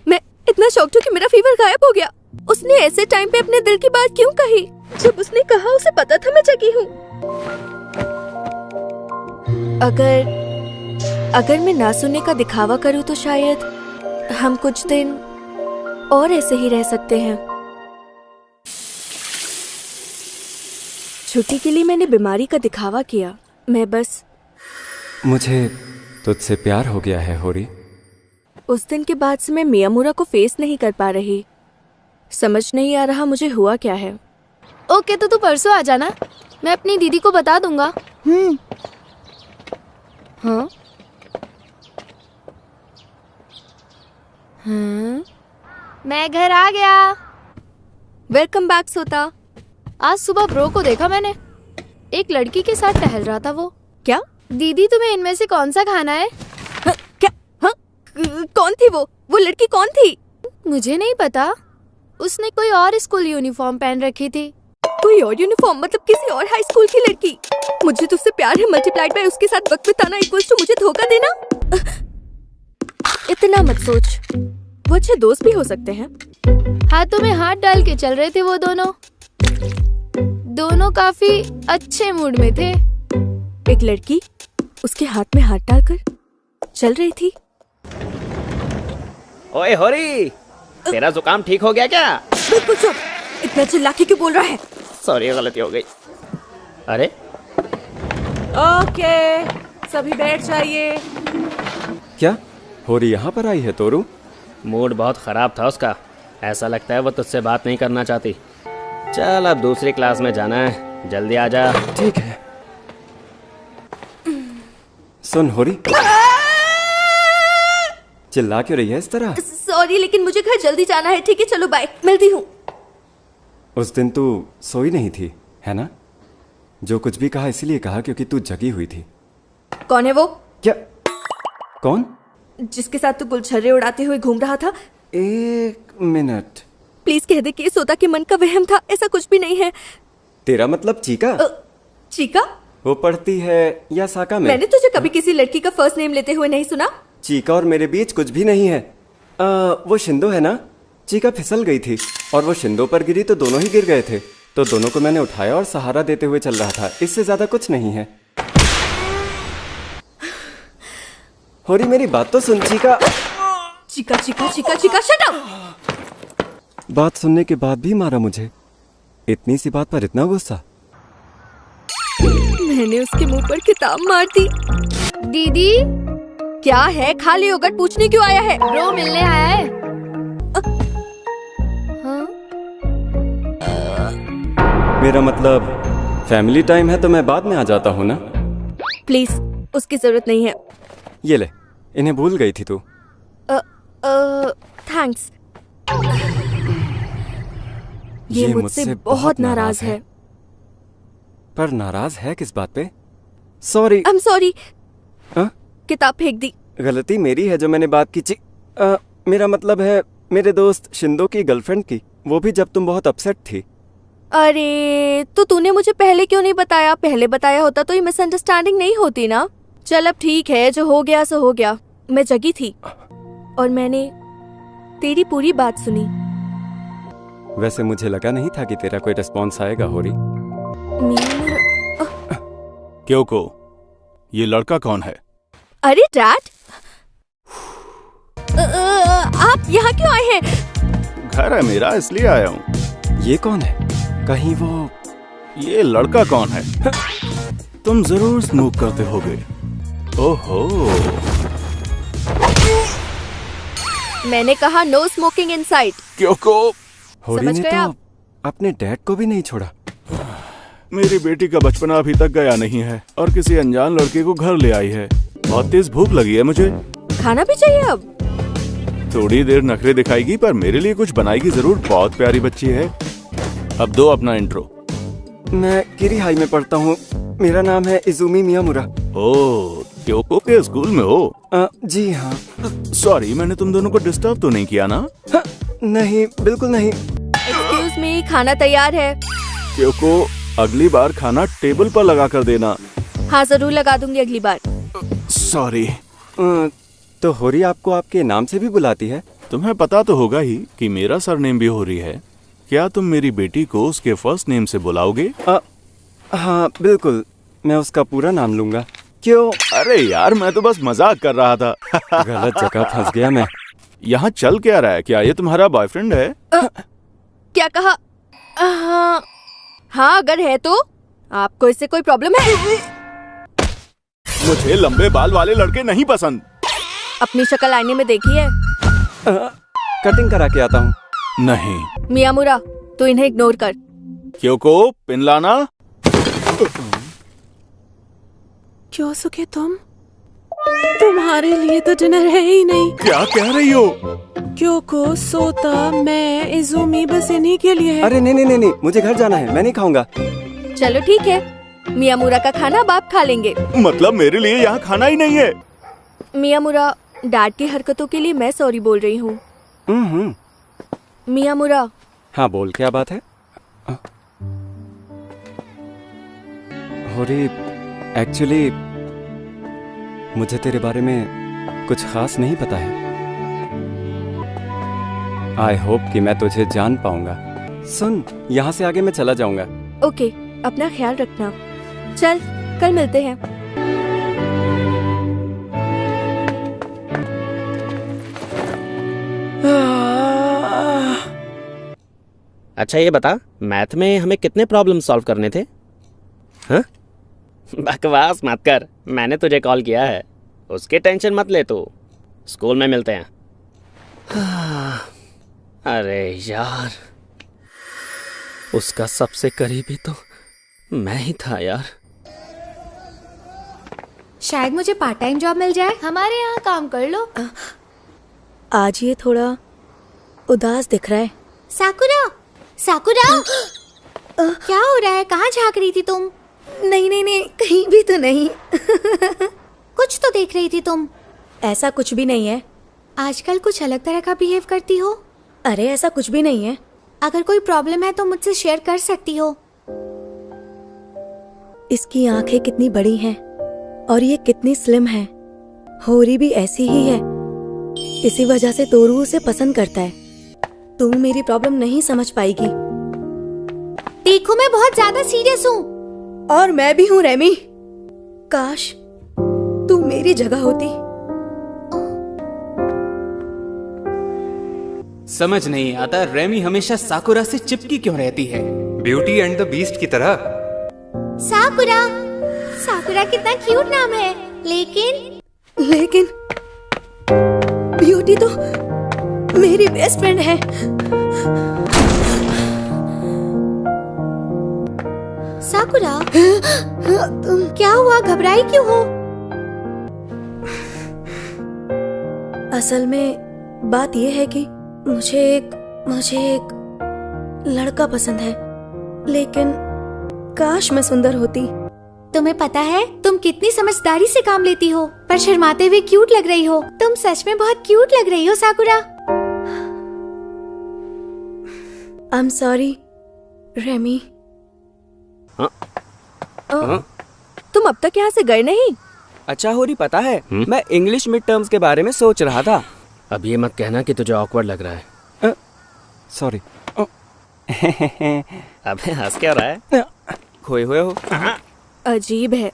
मैं इतना शॉक्ड हूँ कि मेरा फीवर गायब हो गया। उसने ऐसे टाइम पे अपने दिल की बात क्यों कही? जब उसने कहा उसे पता था मैं जगी हूँ। अगर मैं ना सुनने का दिखावा करूँ तो शायद हम कुछ दिन और ऐसे ही रह सकते हैं। छुट्टी के लिए मैंने बीमारी का दिखावा किया। मैं बस मुझे तुझसे प्यार हो गया है होरी। उस दिन के बाद से मैं मियामुरा को फेस नहीं कर पा रही। समझ नहीं आ रहा मुझे हुआ क्या है। ओके, तो तू परसों आ जाना, मैं अपनी दीदी को बता दूंगा। हाँ? हाँ? मैं घर आ गया। वेलकम बैक सोता। आज सुबह ब्रो को देखा मैंने, एक लड़की के साथ टहल रहा था वो। क्या? दीदी, तुम्हें इनमें से कौन सा खाना है? हाँ, क्या? हाँ? कौन थी वो लड़की कौन थी? मुझे नहीं पता, उसने कोई और स्कूल यूनिफॉर्म पहन रखी थी। कोई और यूनिफॉर्म? मतलब किसी और हाई स्कूल की लड़की? मुझे तुझसे प्यार है मल्टीप्लाइड बाय उसके साथ वक्त बिताना इक्वल्स टू मुझे धोखा देना। इतना मत सोच, वो अच्छे दोस्त भी हो सकते हैं। हाथों में हाथ डाल के चल रहे थे वो दोनों काफी अच्छे मूड में थे। एक लड़की उसके हाथ में हाथ डालकर चल रही थी। ओए होरी, तेरा जुकाम ठीक हो गया क्या? बिल्कुल चुप, इतना चिल्ला के क्यों बोल रहा है? सॉरी, गलती हो गई। अरे ओके, सभी बैठ जाइए। क्या होरी यहाँ पर आई है तोरू? मूड बहुत खराब था उसका। ऐसा लगता है वो तुझसे बात नहीं करना चाहती। चल अब दूसरी क्लास में जाना है, जल्दी आ जा। ठीक है। सुन होरी, चिल्ला क्यों रही है इस तरह? सॉरी, लेकिन मुझे घर जल्दी जाना है। ठीक है, चलो बाय, मिलती हूँ। उस दिन तू सोई नहीं थी, है ना? जो कुछ भी कहा इसीलिए कहा क्योंकि तू जगी हुई थी। कौन है वो? क्या? कौन? जिसके साथ तू गुलछर्रे उड़ाते हुए घूम रहा था। एक मिनट, प्लीज कह दे कि सोता के मन का वहम था। ऐसा कुछ भी नहीं है। तेरा मतलब चीका? चीका? वो पढ़ती है या साका में? मैंने तुझे कभी किसी लड़की का फर्स्ट नेम लेते हुए नहीं सुना। चीका और मेरे बीच कुछ भी नहीं है। वो शिंदो है ना? चीका फिसल गई थी और वो शिंदो पर गिरी तो दोनों ही गिर गए थे। तो दोनों को मैंने उठाया और सहारा देते हुए चल रहा था। इससे ज्यादा कुछ नहीं है। होरी, मेरी बात तो सुन। Chika Chika Chika Chika Chika, shut up. बात सुनने के बाद भी मारा मुझे। इतनी सी बात पर इतना गुस्सा? मैंने उसके मुंह पर किताब मार दी। दीदी, क्या है? खाली योगर्ट पूछने क्यों आया है? ब्रो मिलने आया है। हाँ? मेरा मतलब फैमिली टाइम है तो मैं बाद में आ जाता हूँ ना। प्लीज, उसकी जरूरत नहीं है। ये ले, इन्हें भूल गई थी तू। थैंक्स। ये मुझसे बहुत नाराज है। पर नाराज है किस बात पे? सॉरी। I am sorry. किताब फेंक दी। गलती मेरी है जो मैंने बात की। मेरा मतलब है मेरे दोस्त शिंदो की गर्लफ्रेंड की, वो भी जब तुम बहुत अपसेट थी। अरे तो तूने मुझे पहले क्यों नहीं बताया? पहले बताया होता तो ये मिसअंडरस्टैंडिंग नहीं होती ना। चल अब ठीक है, जो हो गया सो हो गया। मैं जगी थी और मैंने तेरी पूरी बात सुनी। वैसे मुझे लगा नहीं था कि तेरा कोई रिस्पॉन्स आएगा होरी। क्योंको ये लड़का कौन है? अरे डैड, आप यहाँ क्यों आए हैं? घर है मेरा, इसलिए आया हूँ। ये कौन है? कहीं वो ये लड़का कौन है? तुम जरूर स्मोक करते होगे। ओहो, मैंने कहा नो स्मोकिंग इनसाइड। क्योंको होरी ने तो अपने डैड को भी नहीं छोड़ा। मेरी बेटी का बचपना अभी तक गया नहीं है और किसी अनजान लड़के को घर ले आई है। बहुत तेज भूख लगी है मुझे। खाना भी चाहिए अब? थोड़ी देर नखरे दिखाएगी पर मेरे लिए कुछ बनाएगी जरूर। बहुत प्यारी बच्ची है। अब दो अपना इंट्रो। मैं किरी हाई में पढ़ता हूँ। मेरा नाम है इजुमी मियामुरा। ओह, क्योंको के स्कूल में हो? जी हाँ। सॉरी, मैंने तुम दोनों को डिस्टर्ब तो नहीं किया ना? नहीं, बिल्कुल नहीं। एक्सक्यूज मी, खाना तैयार है। क्योंको अगली बार खाना टेबल पर लगा कर देना। हाँ जरूर लगा दूंगी अगली बार। सॉरी। तो होरी आपको आपके नाम से भी बुलाती है? तुम्हें पता तो होगा ही कि मेरा सरनेम भी होरी है। क्या तुम मेरी बेटी को उसके फर्स्ट नेम से बुलाओगे? हाँ बिल्कुल, मैं उसका पूरा नाम लूंगा। क्यों? अरे यार, मैं तो बस मजाक कर रहा था। गलत जगह फंस गया मैं। यहाँ चल क्या रहा है? क्या ये तुम्हारा बॉयफ्रेंड है? क्या कहा? हाँ अगर है तो आपको इससे कोई प्रॉब्लम है? मुझे लंबे बाल वाले लड़के नहीं पसंद। अपनी शक्ल आईने में देखी है? कटिंग करा के आता हूँ। नहीं मियामुरा, तू इन्हें इग्नोर कर। क्योंको पिन लाना। क्यों सुखे तुम्हारे लिए तो डिनर है ही नहीं। क्या कह रही हो? क्योंको, सोता, मैं, इजुमी बस इन्हीं के लिए है। अरे नहीं, मुझे घर जाना है, मैं नहीं खाऊंगा। चलो ठीक है, मियामुरा का खाना बाप खा लेंगे। मतलब मेरे लिए यहाँ खाना ही नहीं है? मियामुरा, डैड की हरकतों के लिए मैं सॉरी बोल रही हूँ। मियामुरा। हाँ बोल, क्या बात है? होरी, एक्चुअली मुझे तेरे बारे में कुछ खास नहीं पता है। आई होप कि मैं तुझे जान पाऊंगा। सुन, यहाँ से आगे मैं चला जाऊंगा। ओके, अपना ख्याल रखना। चल, कल मिलते हैं। अच्छा ये बता, मैथ में हमें कितने प्रॉब्लम सॉल्व करने थे? हाँ? बकवास मत कर, मैंने तुझे कॉल किया है, उसकी टेंशन मत ले तू। स्कूल में मिलते हैं। अरे यार, उसका सबसे करीबी तो मैं ही था यार। शायद मुझे पार्ट टाइम जॉब मिल जाए। हमारे यहाँ काम कर लो। आज ये थोड़ा उदास दिख रहा है। साकुरा, क्या हो रहा है? कहाँ झांक रही थी तुम? नहीं, कहीं भी तो नहीं। कुछ तो देख रही थी तुम। ऐसा कुछ भी नहीं है। आजकल कुछ अलग तरह का बिहेव करती हो। अरे ऐसा कुछ भी नहीं है। अगर कोई प्रॉब्लम है तो मुझसे शेयर कर सकती हो। इसकी आंखें कितनी बड़ी हैं और ये कितनी स्लिम है। होरी भी ऐसी ही है, इसी वजह से तोरू उसे पसंद करता है। तू मेरी प्रॉब्लम नहीं समझ पाएगी। देखो, मैं बहुत ज्यादा सीरियस हूँ। और मैं भी हूँ रेमी। काश तू मेरी जगह होती। समझ नहीं आता रेमी हमेशा साकुरा से चिपकी क्यों रहती है। ब्यूटी एंड द बीस्ट की तरह। साकुरा कितना क्यूट नाम है, लेकिन ब्यूटी तो मेरी बेस्ट फ्रेंड है। साकुरा, क्या हुआ? घबराई क्यों हो? असल में बात यह है कि मुझे एक लड़का पसंद है, लेकिन काश मैं सुंदर होती। तुम्हें पता है तुम कितनी समझदारी से काम लेती हो, पर शर्माते हुए क्यूट लग रही हो। तुम सच में बहुत क्यूट लग रही हो Sakura. I am sorry Remy. तुम अब तक यहाँ से गए नहीं? अच्छा होरी, पता है मैं इंग्लिश मिड टर्म्स के बारे में सोच रहा था। अब ये मत कहना कि तुझे ऑकवर्ड लग रहा है। सॉरी। अबे हंस क्या रहा है? खोए हुए हो। अजीब है।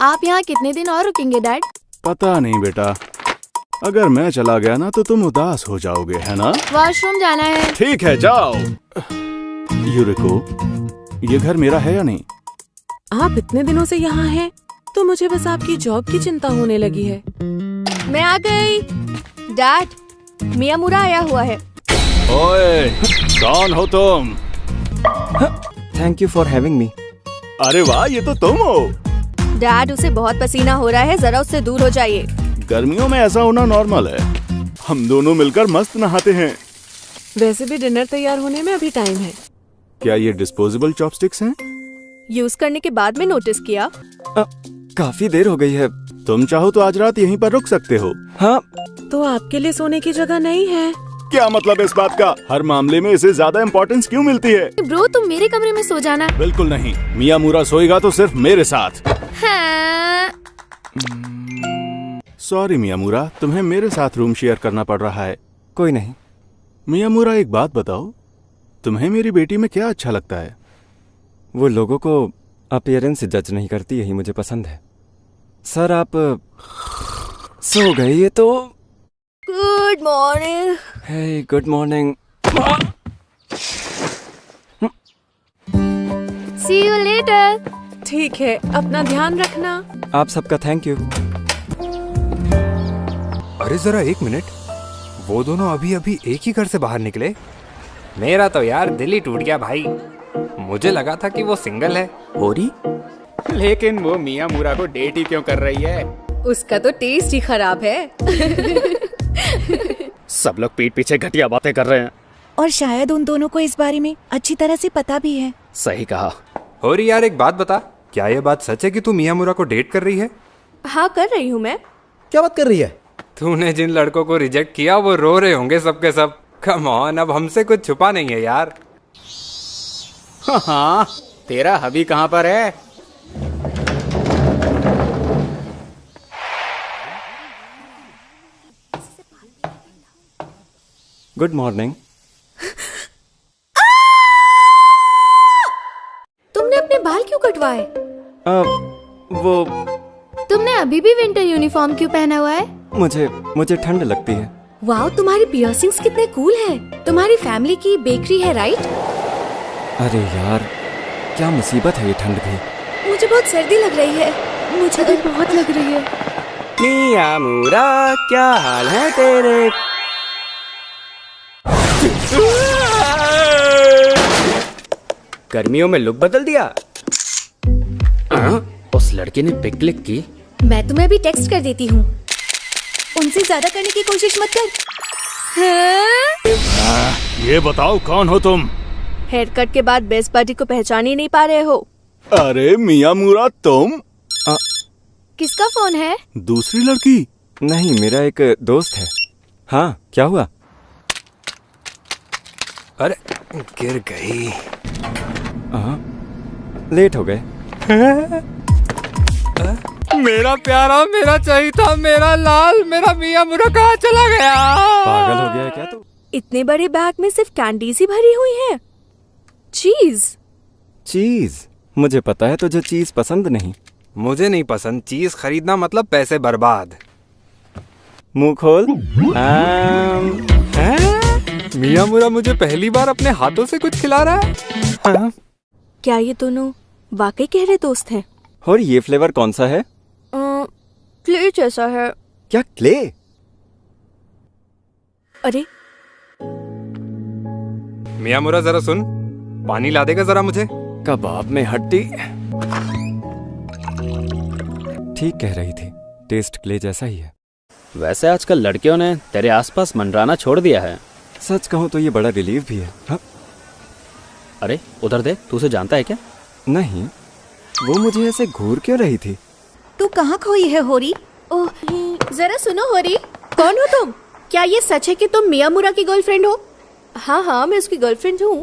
आप यहाँ कितने दिन और रुकेंगे डैड? पता नहीं बेटा, अगर मैं चला गया ना तो तुम उदास हो जाओगे, है ना? वॉशरूम जाना है। ठीक है, जाओ। यूरिको, ये घर मेरा है या नहीं? आप इतने दिनों से यहाँ हैं, तो मुझे बस आपकी जॉब की चिंता होने लगी है। मैं आ गई। डैड, मियामुरा आया हुआ है। ओए, कौन हो तुम? Thank you for having me. अरे वाह, ये तो तुम हो। डैड, उसे बहुत पसीना हो रहा है, जरा उससे दूर हो जाइए। गर्मियों में ऐसा होना नॉर्मल है। हम दोनों मिलकर मस्त नहाते हैं। वैसे भी डिनर तैयार होने में अभी टाइम है। क्या ये डिस्पोजेबल चॉपस्टिक्स हैं? यूज करने के बाद में नोटिस किया। काफी देर हो गई है। तुम चाहो तो आज रात यहीं पर रुक सकते हो। हाँ। तो आपके लिए सोने की जगह नहीं है? क्या मतलब है इस बात का? हर मामले में इसे ज्यादा इम्पोर्टेंस क्यों मिलती है? ब्रो, तुम मेरे कमरे में सो जाना। बिल्कुल नहीं, मियामुरा सोएगा तो सिर्फ मेरे साथ। हाँ। सॉरी मियामुरा, तुम्हें मेरे साथ रूम शेयर करना पड़ रहा है। कोई नहीं। मियामुरा, एक बात बताओ, तुम्हें मेरी बेटी में क्या अच्छा लगता है? वो लोगों को अपीयरेंस से जज नहीं करती, यही मुझे पसंद है। सर, आप सो गए? ये तो good morning. Hey, good morning. See you later. ठीक है, अपना ध्यान रखना। आप सबका थैंक यू। अरे जरा एक मिनट, वो दोनों अभी अभी एक ही घर से बाहर निकले। मेरा तो यार दिल ही टूट गया भाई। मुझे लगा था कि वो सिंगल है। होरी, लेकिन वो मियामुरा को डेट ही क्यों कर रही है? उसका तो टेस्ट ही खराब है। सब लोग पीठ पीछे घटिया बातें कर रहे हैं। और शायद उन दोनों को इस बारे में अच्छी तरह से पता भी है। सही कहा। होरी यार, एक बात बता, क्या ये बात सच है कि तू मियामुरा को डेट कर रही है? हाँ, कर रही हूँ मैं। क्या बात कर रही है? तूने जिन लड़कों को रिजेक्ट किया वो रो रहे होंगे सबके सब। कम ऑन, अब हमसे कुछ छुपा नहीं है यार। हाँ, तेरा हबी कहाँ पर है? Good morning. तुमने अपने बाल क्यों कटवाए? वो तुमने अभी भी विंटर यूनिफॉर्म क्यों पहना हुआ है? मुझे ठंड लगती है। वाओ, तुम्हारी पियर्सिंग्स कितने कूल हैं। तुम्हारी फैमिली की बेकरी है राइट? अरे यार, क्या मुसीबत है ये ठंड भी। मुझे बहुत सर्दी लग रही है। मुझे तो बहुत लग रही है। मियामुरा, क्या हाल है तेरे? गर्मियों में लुक बदल दिया। उस लड़की ने पिक क्लिक की। मैं तुम्हें अभी टेक्स्ट कर देती हूँ। उनसे ज्यादा करने की कोशिश मत कर। ये बताओ, कौन हो तुम? हेयर कट के बाद बेस्ट बडी को पहचान ही नहीं पा रहे हो? अरे मियामुरा, तुम? किसका फोन है? दूसरी लड़की? नहीं, मेरा एक दोस्त है। हाँ, क्या हुआ? अरे गिर गई। लेट हो गए। मेरा प्यारा, मेरा चाहिए, मेरा लाल, मेरा मियामुरा कहाँ चला गया? पागल हो गया है क्या तू? इतने बड़े बैग में सिर्फ कैंडीज ही भरी हुई है। चीज? मुझे पता है तुझे चीज पसंद नहीं। मुझे नहीं पसंद। चीज खरीदना मतलब पैसे बर्बाद। मुंह खोल। मियामुरा मुझे पहली बार अपने हाथों से कुछ खिला रहा है। हाँ? क्या ये दोनों वाकई गहरे दोस्त हैं? और ये फ्लेवर कौन सा है? क्ले जैसा है। क्या क्ले? अरे मियामुरा जरा सुन, पानी ला देगा जरा मुझे। कबाब में हड्डी। ठीक कह रही थी, टेस्ट क्ले जैसा ही है। वैसे आजकल लड़कियों ने तेरे आसपास मंडराना छोड़ दिया है। सच कहूँ तो ये बड़ा रिलीफ भी है। हाँ? अरे उधर देख, तू उसे जानता है क्या? नहीं, वो मुझे ऐसे घूर क्यों रही थी? तू कहाँ खोई है होरी? ओह, जरा सुनो होरी, कौन हो तुम? क्या ये सच है कि तुम मियामुरा की गर्लफ्रेंड हो? हाँ हाँ, मैं उसकी गर्लफ्रेंड हूँ।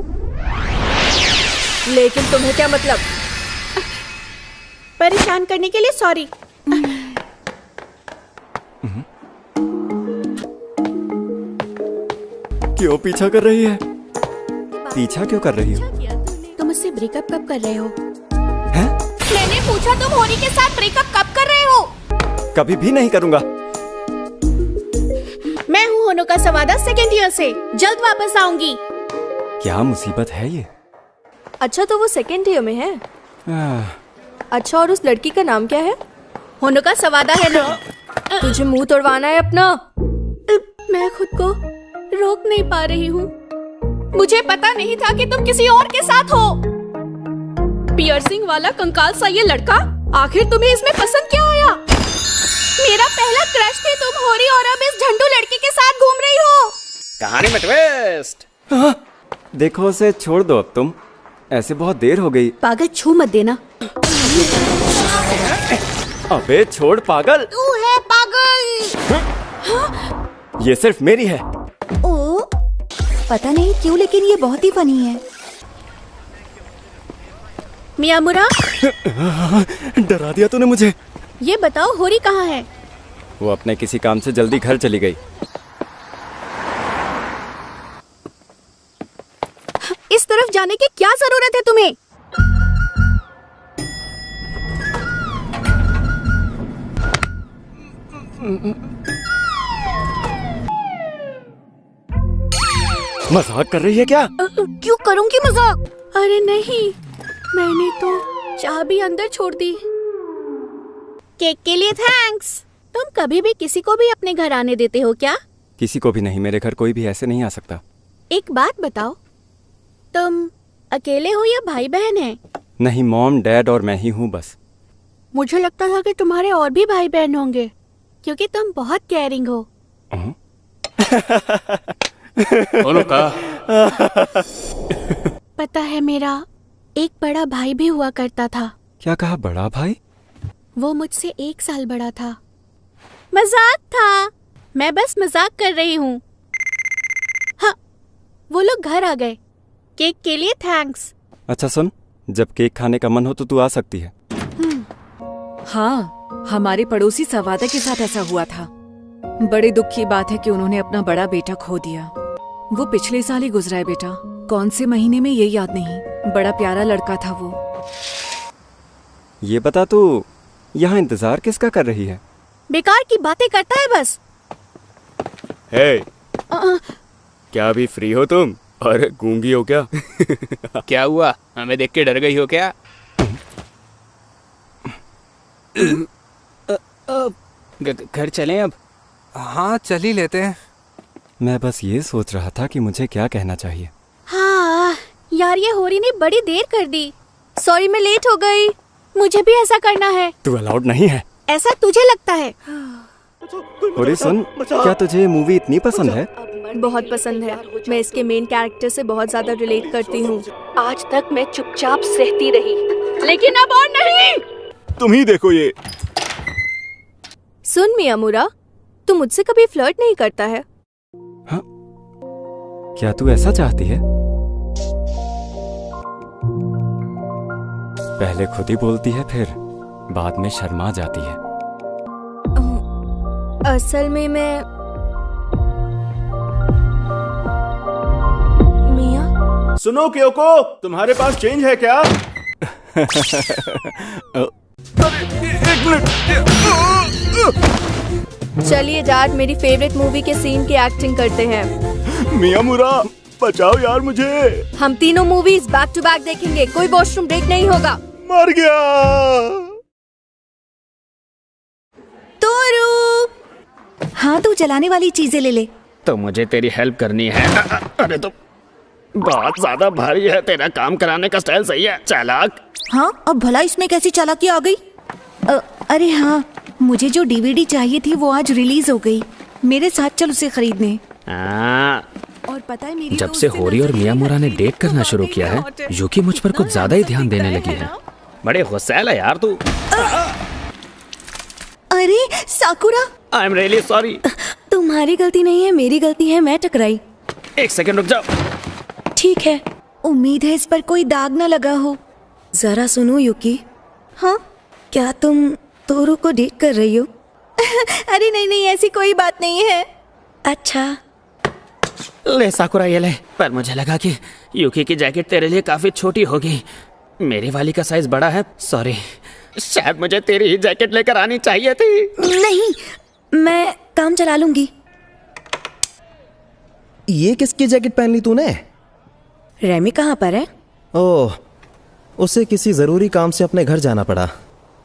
लेकिन तुम्हें क्या मतलब? परेशान करने के लिए सॉरी। क्यों पीछा कर रही है? पीछा क्यों कर रही हो? तुम मुझसे ब्रेकअप कब कर रहे हो? हैं? मैंने पूछा तुम होरी के साथ ब्रेकअप कब कर रहे हो? कभी भी नहीं करूंगा। मैं हूँ होनोका सवादा, सेकेंड ईयर से, जल्द वापस आऊंगी। क्या मुसीबत है ये? अच्छा तो वो सेकेंड ईयर में है। अच्छा, और उस लड़की का नाम क्या है? होनोका सवादा है ना। तुझे मुंह तोड़वाना है अपना। मैं खुद को रोक नहीं पा रही हूँ। मुझे पता नहीं था कि तुम किसी और के साथ हो। पियर्सिंग वाला कंकाल सा ये लड़का, आखिर तुम्हें इसमें पसंद क्या आया? मेरा पहला क्रश थी तुम होरी, और अब इस झंडू लड़के के साथ घूम रही हो। कहानी में ट्विस्ट। देखो उसे छोड़ दो अब तुम, ऐसे बहुत देर हो गई। पागल, छू मत देना। अबे छोड़ पागल। तू है पागल। ये सिर्फ मेरी है। ओ, पता नहीं क्यों लेकिन ये बहुत ही फनी है। मियामुरा, डरा दिया तूने मुझे। ये बताओ होरी कहाँ है? वो अपने किसी काम से जल्दी घर चली गई। इस तरफ जाने की क्या जरूरत है तुम्हें? मजाक कर रही है क्या? क्यों करूंगी मजाक? अरे नहीं, मैंने तो चाबी अंदर छोड़ दी। केक के लिए थैंक्स। तुम कभी भी किसी को भी अपने घर आने देते हो क्या? किसी को भी नहीं, मेरे घर कोई भी ऐसे नहीं आ सकता। एक बात बताओ, तुम अकेले हो या भाई बहन है? नहीं, मॉम, डैड और मैं ही हूँ बस। मुझे लगता था कि तुम्हारे और भी भाई बहन होंगे, क्योंकि तुम बहुत केयरिंग हो। पता है, मेरा एक बड़ा भाई भी हुआ करता था। क्या कहा, बड़ा भाई? वो मुझसे 1 साल बड़ा था। मजाक था, मैं बस मजाक कर रही हूँ। हाँ, वो लोग घर आ गए। केक के लिए थैंक्स। अच्छा सुन, जब केक खाने का मन हो तो तू आ सकती है। हाँ, हमारे पड़ोसी सवादा के साथ ऐसा हुआ था। बड़े दुख की बात है कि उन्होंने अपना बड़ा बेटा खो दिया। वो पिछले साल ही गुजरा है बेटा, कौन से महीने में ये याद नहीं। बड़ा प्यारा लड़का था वो। ये बता, तू यहाँ इंतजार किसका कर रही है? बेकार की बातें करता है बस। हे, क्या अभी फ्री हो तुम? अरे गूंगी हो क्या? क्या हुआ, हमें देख के डर गई हो क्या? घर चलें अब? हाँ, चल ही लेते हैं। मैं बस ये सोच रहा था कि मुझे क्या कहना चाहिए। हाँ यार, ये होरी ने बड़ी देर कर दी। सॉरी, मैं लेट हो गई। मुझे भी ऐसा करना है। तू अलाउड नहीं है। ऐसा तुझे लगता है? होरी सुन, क्या तुझे ये मूवी इतनी पसंद है? बहुत पसंद है। मैं इसके मेन कैरेक्टर से बहुत ज्यादा रिलेट करती हूँ। आज तक मैं चुपचाप सहती रही, लेकिन अब और नहीं। तुम ही देखो ये। सुन मियामुरा, तू मुझसे कभी फ्लर्ट नहीं करता है। हाँ? क्या तू ऐसा चाहती है? पहले खुद ही बोलती है, फिर बाद में शर्मा जाती है। असल में मैं मिया। सुनो क्योको, तुम्हारे पास चेंज है क्या? एक मिनट। चलिए डैड, मेरी फेवरेट मूवी के सीन की एक्टिंग करते हैं। मियामुरा, बचाओ यार मुझे। हम तीनों मूवीज बैक टू बैक देखेंगे, कोई वॉशरूम ब्रेक नहीं होगा। मर गया। तो हाँ, तू जलाने वाली चीजें ले ले। तो मुझे तेरी हेल्प करनी है। अरे तो बहुत ज्यादा भारी है। तेरा काम कराने का स्टाइल सही है, चालाक। हाँ, अब भला इसमें कैसी चालाकी आ गई? अरे हाँ, मुझे जो डीवीडी चाहिए थी वो आज रिलीज हो गई। मेरे साथ चल उसे खरीदने। और पता है मेरी जब से होरी और मियामुरा ने डेट करना शुरू किया है, यूकी मुझ पर कुछ ज्यादा ही ध्यान देने लगी है। बड़े गुस्सैल है यार तू। अरे साकुरा, आई एम रियली सॉरी। तुम्हारी गलती नहीं है, मेरी गलती है, मैं टकराई। एक सेकंड रुक जाओ। ठीक है। उम्मीद है इस पर कोई दाग न लगा हो। जरा सुनो यूकी। हाँ? क्या तुम तोरू को डेट कर रही हो? अरे नहीं नहीं, ऐसी कोई बात नहीं है। अच्छा। ले साकुरा ये ले। पर मुझे लगा कि यूकी की जैकेट तेरे लिए काफी छोटी होगी। मेरी वाली का साइज बड़ा है, सॉरी। शायद मुझे तेरी ही जैकेट लेकर आनी चाहिए थी। नहीं, मैं काम चला लूंगी। ये किसकी जैकेट पहन ली तूने? रेमी कहाँ पर है? ओह, उसे किसी जरूरी काम से अपने घर जाना पड़ा।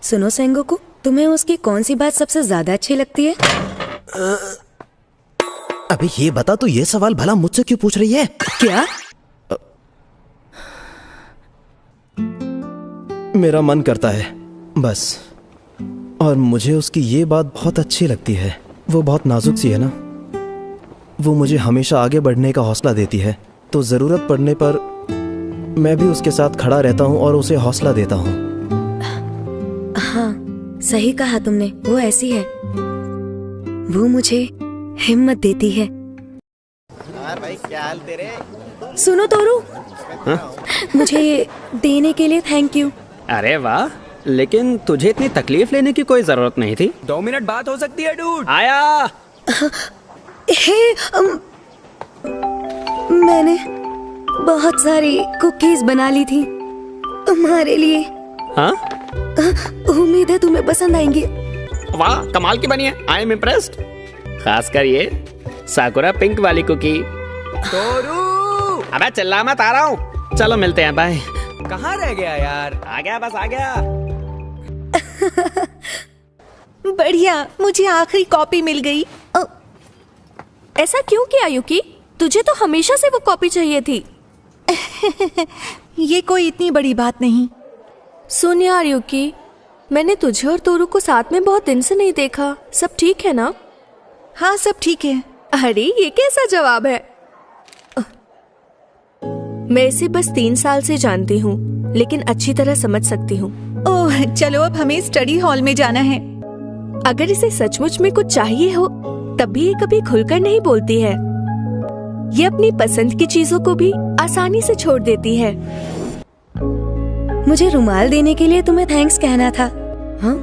सुनो सेंगोकू, तुम्हें उसकी कौन सी बात सबसे ज्यादा अच्छी लगती है? अबे ये बता, तू ये सवाल भला मुझसे क्यों पूछ रही है? क्या? मेरा मन करता है बस। और मुझे उसकी ये बात बहुत अच्छी लगती है। वो बहुत नाजुक सी है ना। वो मुझे हमेशा आगे बढ़ने का हौसला देती है। तो ज़रूरत पड़ने पर मैं भी उसके साथ खड़ा रहता हूँ और उसे हौसला देता हूँ। हाँ, सही कहा तुमने। वो ऐसी है, वो मुझे हिम्मत देती है। भाई क्या हाल तेरे? सुनो तोरू, मुझे देने के लिए थैंक यू। अरे वाह, लेकिन तुझे इतनी तकलीफ लेने की कोई जरूरत नहीं थी। 2 मिनट बात हो सकती है डूड। आया। मैंने बहुत सारी कुकीज बना ली थी तुम्हारे लिए। हाँ? उम्मीद है तुम्हें पसंद आएंगी। वाह, कमाल की बनी है। I am impressed. खासकर ये साकुरा पिंक वाली कुकी। तोरू! अबे चिल्ला मत, आ रहा हूँ। चलो मिलते हैं, बाय। कहाँ रह गया यार? आ गया, बस आ गया। बढ़िया, मुझे आखिरी कॉपी मिल गई। ऐसा क्यों किया यूकी? तुझे तो हमेशा से वो कॉपी चाहिए थी। ये कोई इतनी बड़ी बात नहीं। सुन यार यूकी, मैंने तुझे और तोरू को साथ में बहुत दिन से नहीं देखा। सब ठीक है ना? हाँ, सब ठीक है। अरे ये कैसा जवाब है? मैं इसे बस 3 साल से जानती हूँ, लेकिन अच्छी तरह समझ सकती हूँ। ओह, चलो अब हमें स्टडी हॉल में जाना है। अगर इसे सचमुच में कुछ चाहिए हो तब भी ये कभी खुलकर नहीं बोलती है। ये अपनी पसंद की चीजों को भी आसानी से छोड़ देती है। मुझे रुमाल देने के लिए तुम्हें थैंक्स कहना था। हाँ?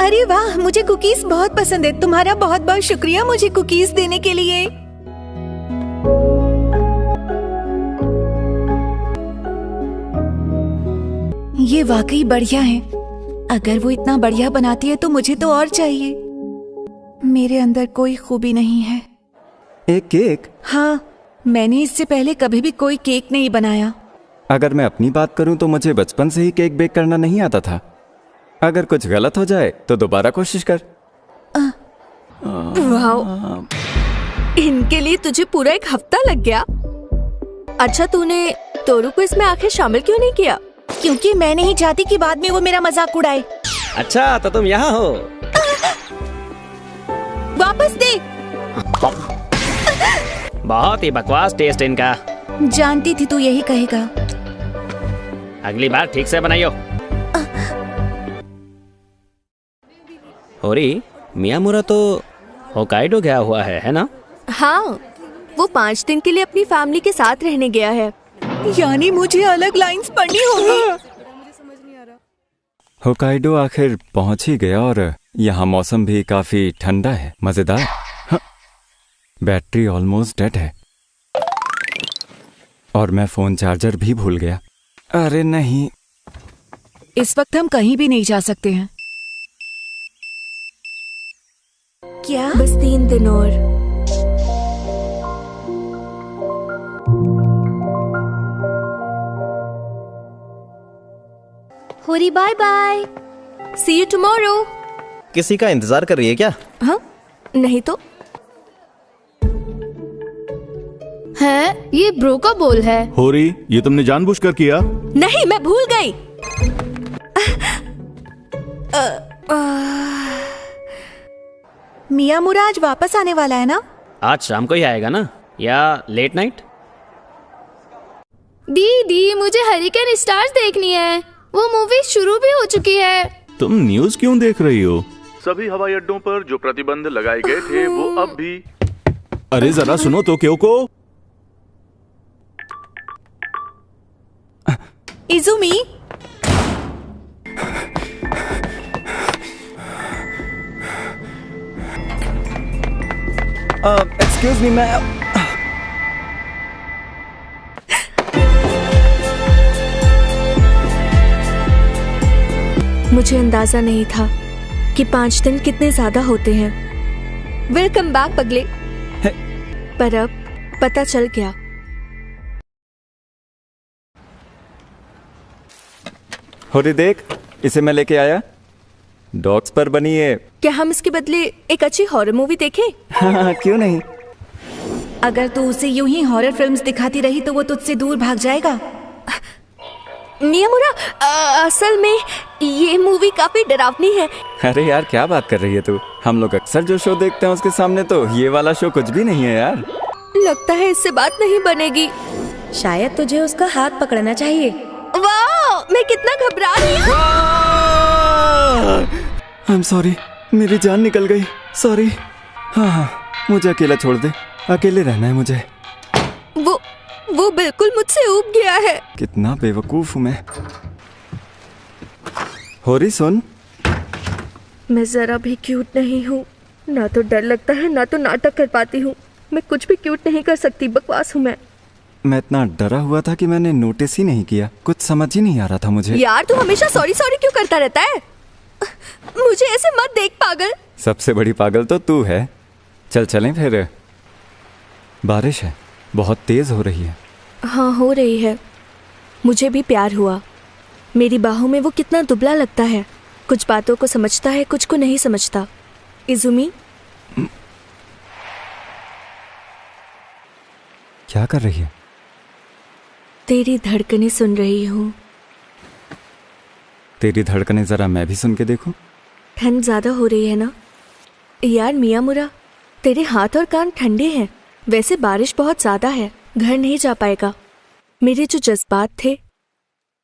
अरे वाह, मुझे कुकीज बहुत पसंद है। तुम्हारा बहुत बहुत शुक्रिया मुझे कुकीज देने के लिए। ये वाकई बढ़िया है। अगर वो इतना बढ़िया बनाती है तो मुझे तो और चाहिए। मेरे अंदर कोई खूबी नहीं है। एक केक? हाँ, मैंने इससे पहले कभी भी कोई केक नहीं बनाया। अगर मैं अपनी बात करूं तो मुझे बचपन से ही केक बेक करना नहीं आता था। अगर कुछ गलत हो जाए तो दोबारा कोशिश कर। वाह, इनके लिए तुझे पूरा 1 हफ्ता लग गया। अच्छा, तूने तोरू को इसमें आखिर शामिल क्यों नहीं किया? क्योंकि मैं नहीं चाहती कि बाद में वो मेरा मजाक उड़ाए। अच्छा, तो तुम यहाँ हो। वापस दे। बहुत ही बकवास टेस्ट इनका। जानती थी तू यही कहेगा। अगली बार ठीक से बनाइयो। होरी, मियामुरा तो होकाइडो गया हुआ है ना? हाँ, वो 5 दिन के लिए अपनी फैमिली के साथ रहने गया है। यानी मुझे अलग लाइंस पढ़नी होगी। होकाइडो आखिर पहुंच ही गया और यहाँ मौसम भी काफी ठंडा है, मजेदार। हाँ, बैटरी ऑलमोस्ट डेड है और मैं फोन चार्जर भी भूल गया। अरे नहीं, इस वक्त हम कहीं भी नहीं जा सकते हैं। क्या? बस 3 दिन और। Hori, bye bye. See you tomorrow. किसी का इंतजार कर रही है क्या? हाँ, नहीं तो। है? ये ब्रो का बोल है। होरी, ये तुमने जानबूझकर किया? नहीं, मैं भूल गई। मियामुरा आज वापस आने वाला है ना? आज शाम को ही आएगा ना, या लेट नाइट? दीदी मुझे हरिकेन स्टार्स देखनी है। वो मूवी शुरू भी हो चुकी है। तुम न्यूज़ क्यों देख रही हो? सभी हवाई अड्डों पर जो प्रतिबंध लगाए गए थे वो अब भी। अरे जरा सुनो तो क्यों इजुमी, एक्सक्यूज मी, मैं मुझे अंदाजा नहीं था कि 5 दिन कितने ज्यादा होते हैं। वेलकम बैक पगले। पर अब पता चल गया। होरी देख, इसे मैं लेके आया। डॉग्स पर बनी है। क्या हम इसके बदले एक अच्छी हॉरर मूवी देखें? हाँ, क्यों नहीं। अगर तू उसे यूं ही हॉरर फिल्म्स दिखाती रही तो वो तुझसे दूर भाग जाएगा। मियामुरा, असल में ये मूवी काफी डरावनी है। अरे यार, क्या बात कर रही है तू? हम लोग अक्सर जो शो देखते हैं उसके सामने तो ये वाला शो कुछ भी नहीं है यार। लगता है इससे बात नहीं बनेगी। शायद तुझे उसका हाथ पकड़ना चाहिए। वाह, मैं कितना घबरा रही हूँ। आई एम सॉरी, मेरी जान निकल गई। सॉरी। हाँ, मुझे अकेला छोड़ दे, अकेले रहना है मुझे। वो बिल्कुल मुझसे ऊब गया है। कितना बेवकूफ हूँ मैं। होरी सुन, मैं जरा भी क्यूट नहीं हूँ। ना तो डर लगता है, ना तो नाटक कर पाती हूँ। मैं कुछ भी क्यूट नहीं कर सकती, बकवास हूँ मैं। मैं इतना डरा हुआ था कि मैंने नोटिस ही नहीं किया। कुछ समझ ही नहीं आ रहा था मुझे। यार, तू हमेशा सॉरी सॉरी क्यों करता रहता है? मुझे ऐसे मत देख पागल। सबसे बड़ी पागल तो तू है। चल चलें फिर। बारिश है, बहुत तेज हो रही है। हाँ, हो रही है। मुझे भी प्यार हुआ। मेरी बाहों में वो कितना दुबला लगता है। कुछ बातों को समझता है, कुछ को नहीं समझता। इजुमी, क्या कर रही है? तेरी धड़कनें सुन रही हूँ। तेरी धड़कनें जरा मैं भी सुन के देखूं। ठंड ज्यादा हो रही है ना? यार मियामुरा, तेरे हाथ और कान ठंडे हैं। वैसे बारिश बहुत ज्यादा है, घर नहीं जा पाएगा। मेरे जो जज्बात थे,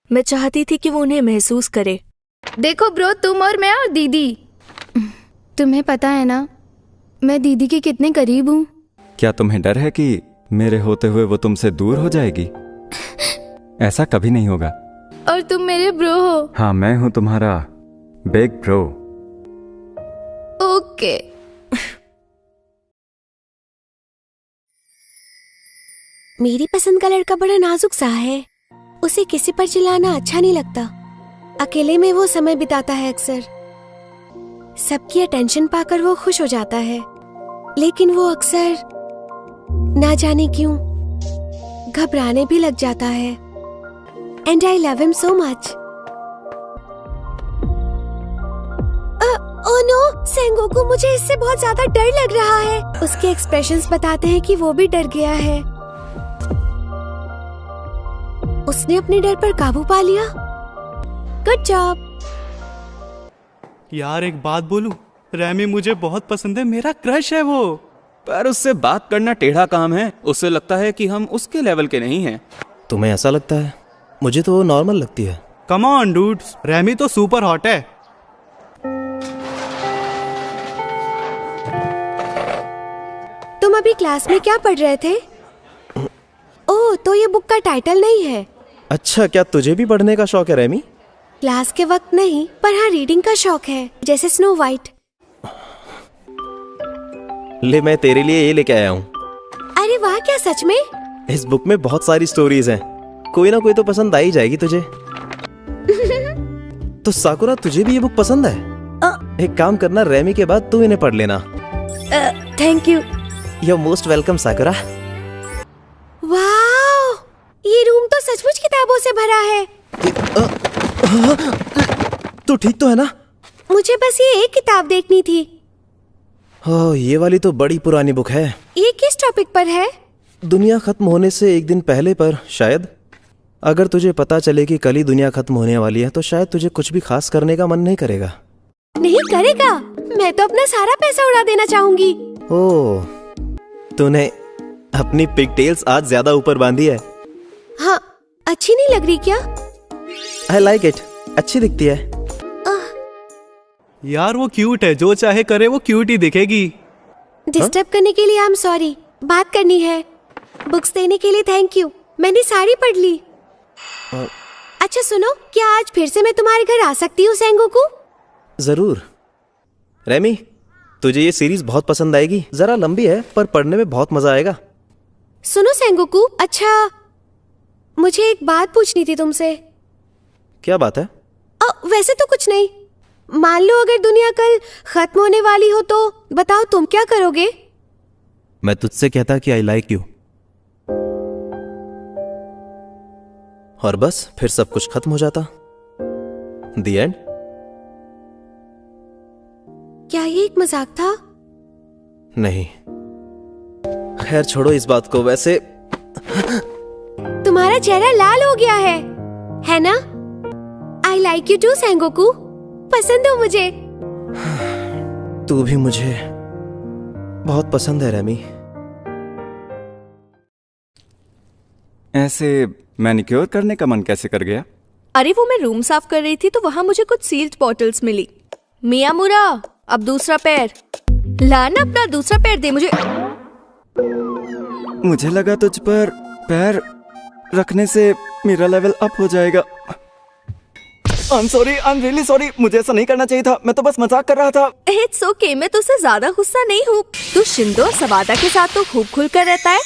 मैं चाहती थी कि वो उन्हें महसूस करे। देखो ब्रो, तुम और मैं और दीदी। तुम्हें पता है ना मैं दीदी के कितने करीब हूँ। क्या तुम्हें डर है कि मेरे होते हुए वो तुमसे दूर हो जाएगी? ऐसा कभी नहीं होगा। और तुम मेरे ब्रो हो। हाँ, मैं हूँ तुम्हारा बिग ब्रो। ओके। मेरी पसंद का लड़का बड़ा नाजुक सा है। उसे किसी पर चिल्लाना अच्छा नहीं लगता। अकेले में वो समय बिताता है अक्सर। सबकी अटेंशन पाकर वो खुश हो जाता है, लेकिन वो अक्सर ना जाने क्यों घबराने भी लग जाता है। And I love him so much. Oh no, Sengoku, मुझे इससे बहुत ज्यादा डर लग रहा है। उसके एक्सप्रेशंस बताते हैं कि वो भी डर गया है। उसने अपने डर पर काबू पा लिया। Good job. यार एक बात बोलूं, रैमी मुझे बहुत पसंद है, मेरा क्रश है वो। पर उससे बात करना टेढ़ा काम है। उससे लगता है कि हम उसके लेवल के नहीं हैं। तुम्हें ऐसा लगता है? मुझे तो वो नॉर्मल लगती है। कम ऑन डूड्स, रैमी तो सुपर हॉट है। तुम अभी क्लास में क्या पढ़ रहे थे? ओह, तो ये बुक का टाइटल नहीं है। अच्छा, क्या तुझे भी पढ़ने का शौक है रैमी? क्लास के वक्त नहीं, पर हाँ रीडिंग का शौक है, जैसे स्नो वाइट। ले, मैं तेरे लिए ये लेके आया हूँ। अरे वाह, क्या सच में? इस बुक में बहुत सारी स्टोरीज हैं। कोई ना कोई तो पसंद आ ही जाएगी तुझे। तो साकुरा, तुझे भी ये बुक पसंद है? एक काम करना, रैमी के बाद तू इन्हें पढ़ लेना। Thank you. You're most welcome, साकुरा। वाह, ये रूम तो सचमुच किताबों से भरा है। तू ठीक तो है ना? मुझे बस ये एक किताब देखनी थी। ओह, ये वाली तो बड़ी पुरानी बुक है। ये किस टॉपिक पर है? दुनिया खत्म होने से एक दिन पहले, पर शायद अगर तुझे पता चले कि कल ही दुनिया खत्म होने वाली है तो शायद तुझे कुछ भी खास करने का मन नहीं करेगा। नहीं करेगा, मैं तो अपना सारा पैसा उड़ा देना चाहूंगी। ओह, तूने अपनी पिगटेल्स आज ज्यादा ऊपर बांधी है। हाँ, अच्छी नहीं लग रही क्या? आई लाइक इट, अच्छी दिखती है। यार वो क्यूट है, जो चाहे करे वो क्यूट ही दिखेगी। डिस्टर्ब करने के लिए आई एम सॉरी, बात करनी है। बुक्स देने के लिए थैंक यू, मैंने सारी पढ़ ली। अच्छा सुनो, क्या आज फिर से मैं तुम्हारे घर आ सकती हूँ सेंगोकू? जरूर। रेमी, तुझे ये सीरीज बहुत पसंद आएगी। जरा लंबी है पर पढ़ने में बहुत मजा आएगा। सुनो सेंगोकू, अच्छा मुझे एक बात पूछनी थी तुमसे। क्या बात है? वैसे तो कुछ नहीं, मान लो अगर दुनिया कल खत्म होने वाली हो तो बताओ तुम क्या करोगे? मैं तुझसे कहता कि आई लाइक यू, और बस फिर सब कुछ खत्म हो जाता। The end. क्या ये एक मजाक था? नहीं, खैर छोड़ो इस बात को। वैसे तुम्हारा चेहरा लाल हो गया है ना? I like you too Sengoku, पसंद हो मुझे। तू भी मुझे बहुत पसंद है रेमी। ऐसे मैनिक्योर करने का मन कैसे कर गया? अरे वो मैं रूम साफ कर रही थी तो वहां मुझे कुछ सील्ड बॉटल्स मिली। मियामुरा, अब दूसरा पैर लाना, अपना दूसरा पैर दे मुझे। मुझे लगा तुझ पर पैर रखने से मेरा लेवल अप हो जाएगा। I'm sorry, I'm really sorry, मुझे ऐसा नहीं करना चाहिए था, मैं तो बस मजाक कर रहा था। It's okay, मैं तुझसे ज्यादा गुस्सा नहीं हूँ। तू शिंदो और सवादा के साथ तो खूब खुलकर रहता है,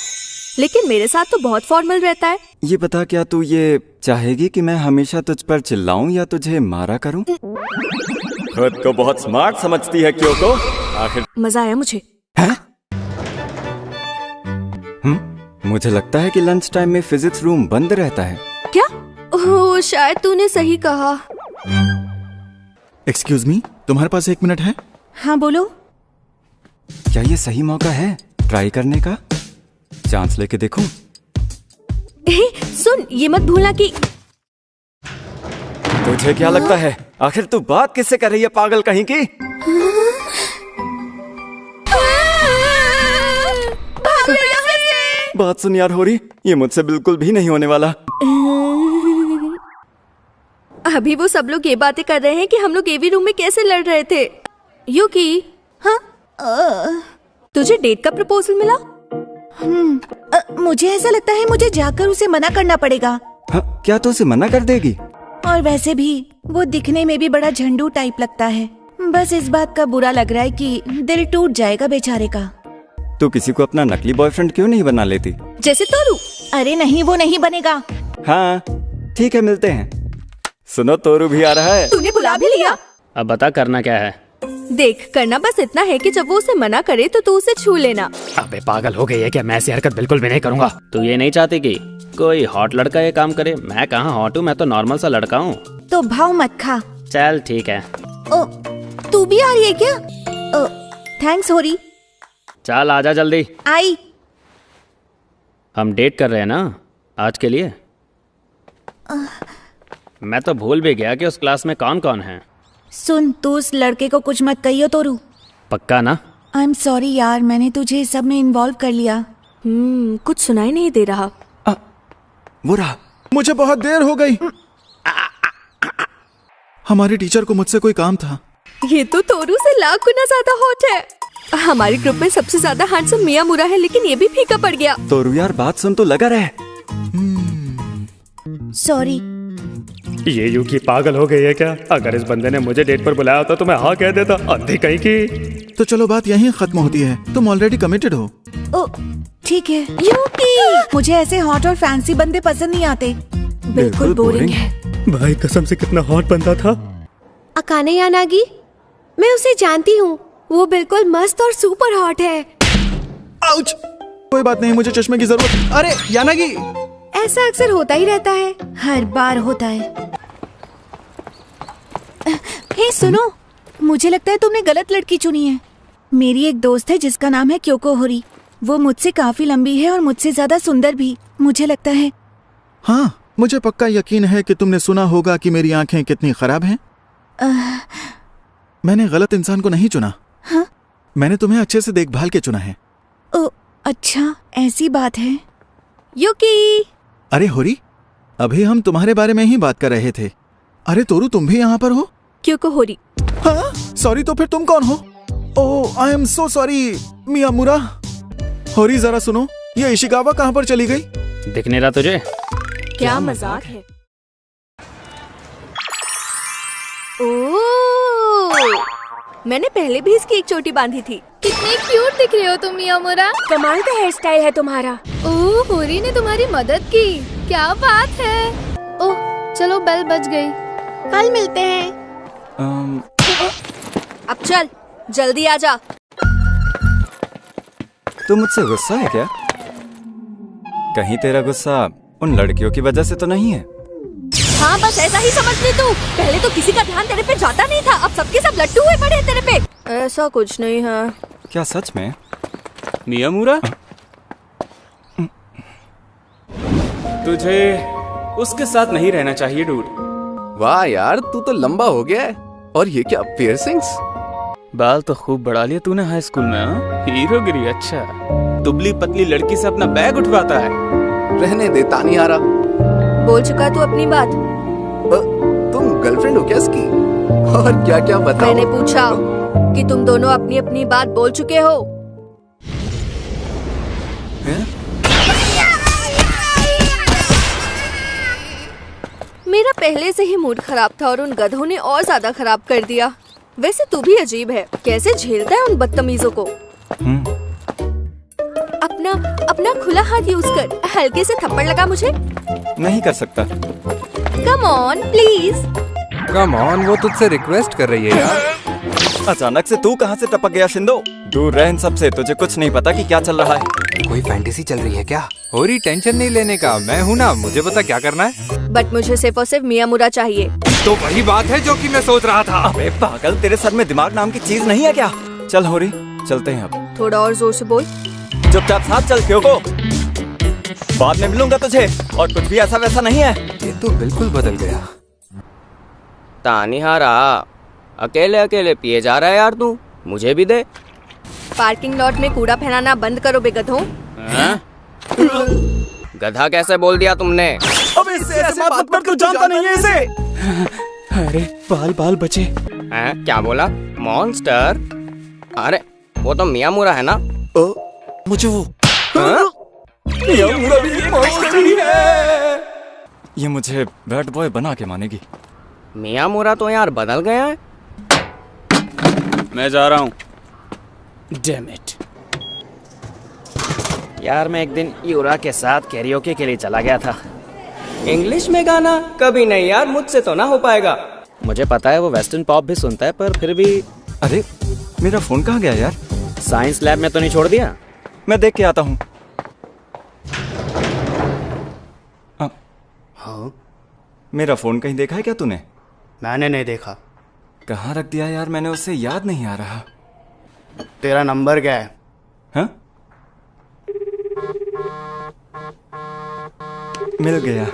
लेकिन मेरे साथ तो बहुत फॉर्मल रहता है। ये बता, क्या तू ये चाहेगी कि मैं हमेशा तुझ पर चिल्लाऊं या तुझे मारा करूं? खुद को बहुत स्मार्ट समझती है क्यों? आखिर मजा आया मुझे। मुझे लगता है कि लंच टाइम में फिजिक्स रूम बंद रहता है। क्या? ओह, शायद तूने सही कहा। एक्सक्यूज मी, तुम्हारे पास 1 मिनट है? हाँ बोलो। क्या ये सही मौका है ट्राई करने का? चांस लेके देखूं? सुन, ये मत भूलना कि तुझे क्या लगता है आखिर तू बात किससे कर रही है, पागल कहीं की? बात सुन यार होरी, ये मुझसे बिल्कुल भी नहीं होने वाला। अभी वो सब लोग ये बातें कर रहे हैं कि हम लोग एवी रूम में कैसे लड़ रहे थे। यूकी, हाँ तुझे डेट का प्रपोजल मिला? मुझे ऐसा लगता है मुझे जाकर उसे मना करना पड़ेगा। हाँ, क्या तू उसे मना कर देगी? और वैसे भी वो दिखने में भी बड़ा झंडू टाइप लगता है। बस इस बात का बुरा लग रहा है कि दिल टूट जाएगा बेचारे का। तू किसी को अपना नकली बॉयफ्रेंड क्यों नहीं बना लेती? जैसे तोरू। अरे नहीं, वो नहीं बनेगा। हाँ ठीक है, मिलते हैं। सुनो, तोरू भी आ रहा है। तूने बुला भी लिया? अब बता करना क्या है? देख, करना बस इतना है कि जब वो उसे मना करे तो तू उसे छू लेना। अबे पागल हो गई है क्या? मैं ऐसी हरकत बिल्कुल भी नहीं करूंगा। तू ये नहीं चाहती कि कोई हॉट लड़का ये काम करे? मैं कहाँ हॉट हूँ, मैं तो नॉर्मल सा लड़का हूँ। तो भाव मत खा। चल ठीक है। तू भी आ रही है क्या? थैंक्स होरी। चल आजा जल्दी। आई। हम डेट कर रहे हैं ना आज के लिए? मैं तो भूल भी गया कि उस क्लास में कौन कौन है। सुन, तू उस लड़के को कुछ मत कहियो तोरू। पक्का ना? आई एम सॉरी यार, मैंने तुझे सब में इन्वॉल्व कर लिया। कुछ सुनाई नहीं दे रहा। वो रहा। मुझे बहुत देर हो गई। हमारे टीचर को मुझसे कोई काम था। ये तो तोरू से लाख गुना ज्यादा हॉट है। हमारे ग्रुप में सबसे ज्यादा हैंडसम मियामुरा है, लेकिन ये भी फीका पड़ गया। तोरू यार बात सुन, तो लगा रहे। सॉरी। ये यूकी पागल हो गई है क्या? अगर इस बंदे ने मुझे डेट पर बुलाया होता तो मैं हाँ कह देता। अंधी कहीं की। तो चलो बात यहीं खत्म होती है, तुम ऑलरेडी कमिटेड हो। ओ ठीक है। यूकी, मुझे ऐसे हॉट और फैंसी बंदे पसंद नहीं आते। बिल्कुल बोरिंग है। भाई कसम से कितना हॉट बंदा था। अकाने यानागी, मैं उसे जानती हूँ, वो बिल्कुल मस्त और सुपर हॉट है। आउच! कोई बात नहीं, मुझे चश्मे की जरूरत। अरे यानागी, ऐसा अक्सर होता ही रहता है। हर बार होता है। हे सुनो, मुझे लगता है तुमने गलत लड़की चुनी है। मेरी एक दोस्त है जिसका नाम है क्योको होरी। वो मुझसे काफी लंबी है और मुझसे ज्यादा सुंदर भी, मुझे लगता है। हाँ, मुझे पक्का यकीन है कि तुमने सुना होगा कि मेरी आंखें कितनी खराब हैं। मैंने गलत इंसान को नहीं चुना। हाँ? मैंने तुम्हें अच्छे से देखभाल के चुना है। ओ, अच्छा ऐसी बात है। युकी! अरे होरी, अभी हम तुम्हारे बारे में ही बात कर रहे थे। अरे तोरू, तुम भी यहाँ पर हो? क्योंकि होरी। हाँ? सॉरी, तो फिर तुम कौन हो? ओह, आई एम सो सॉरी मियामुरा। होरी जरा सुनो, ये इशिकावा कहाँ पर चली गई? दिख नहीं रहा तुझे? क्या मजाक है। मैंने पहले भी इसकी एक चोटी बांधी थी। कितनी क्यूट दिख रहे हो तुम मियामुरा। कमाल का हेयर स्टाइल है तुम्हारा। ओह, होरी ने तुम्हारी मदद की, क्या बात है। ओह, चलो बेल बज गई, कल मिलते हैं। अब चल, जल्दी आ जा। तू मुझसे गुस्सा है क्या? कहीं तेरा गुस्सा उन लड़कियों की वजह से तो नहीं है? हाँ, बस ऐसा ही समझ ले तू। पहले तो किसी का ध्यान तेरे पे जाता नहीं था, अब सबके सब लट्टू हुए पड़े हैं तेरे पे। ऐसा कुछ नहीं है। क्या सच में? मियामुरा, तुझे उसके साथ नहीं रहना चाहिए डूड। वाह यार, तू तो लंबा हो गया है। और ये क्या पियर्सिंग्स? बाल तो खूब बढ़ा लिया तूने हाई स्कूल में। हाँ, हीरोगिरी। अच्छा, दुबली पतली लड़की से अपना बैग उठवाता है। रहने दे तानिहारा। बोल चुका तू अपनी बात? तुम गर्लफ्रेंड हो क्या इसकी? और क्या क्या बताओ? मैंने पूछा कि तुम दोनों अपनी अपनी बात बोल चुके हो। मेरा पहले से ही मूड खराब था और उन गधों ने और ज्यादा खराब कर दिया। वैसे तू भी अजीब है, कैसे झेलता है उन बदतमीजों को। अपना अपना खुला हाथ यूज कर, हल्के से थप्पड़ लगा मुझे। नहीं कर सकता। Come on please. Come on, वो तुझसे रिक्वेस्ट कर रही है यार। अचानक से तू कहाँ से टपक गया शिंदो? दूर रह इन सबसे, तुझे कुछ नहीं पता कि क्या चल रहा है। कोई फैंटेसी चल रही है क्या? होरी, टेंशन नहीं लेने का, मैं हूँ ना, मुझे पता क्या करना है। बट मुझे सिर्फ और सिर्फ मियामुरा चाहिए। तो वही बात है जो कि मैं सोच रहा था। अबे पागल, तेरे सर में दिमाग नाम की चीज नहीं है क्या? चल होरी, चलते हैं अब। थोड़ा और जोर से बोल। चुपचाप साथ चल क्योंको। बाद में मिलूंगा तुझे, और कुछ भी ऐसा वैसा नहीं है। ये तो बिल्कुल बदल गया। तानिहारा, अकेले अकेले पिए जा रहा है यार तू, मुझे भी दे। पार्किंग लॉट में कूड़ा फैलाना बंद करो बेगधों। गधा कैसे बोल दिया तुमने? अबे इससे ऐसे बात मत कर, तू जानता नहीं है इसे। अरे बाल बाल बचे। हैं? क्या बोला? मॉन्स्टर? अरे वो तो मियामुरा है ना। मुझे वो मियामुरा भी एक मॉन्स्टर ही है। ये मुझे बैड बॉय बना के मानेगी। मियामुरा तो यार बदल गया है। मैं जा रहा हूँ। Damn it. यार मैं एक दिन यूरा के साथ कैरियोके के लिए चला गया था। इंग्लिश में गाना? कभी नहीं यार, मुझसे तो ना हो पाएगा। मुझे पता है वो वेस्टर्न पॉप भी सुनता है, पर फिर भी। अरे मेरा फोन कहाँ गया यार? साइंस लैब में तो नहीं छोड़ दिया? मैं देख के आता हूँ। हाँ? मेरा फोन कहीं देखा है क्या तूने? मैंने नहीं देखा। कहाँ रख दिया यार मैंने, उसे याद नहीं आ रहा। तेरा नंबर क्या है? हाँ? मिल गया।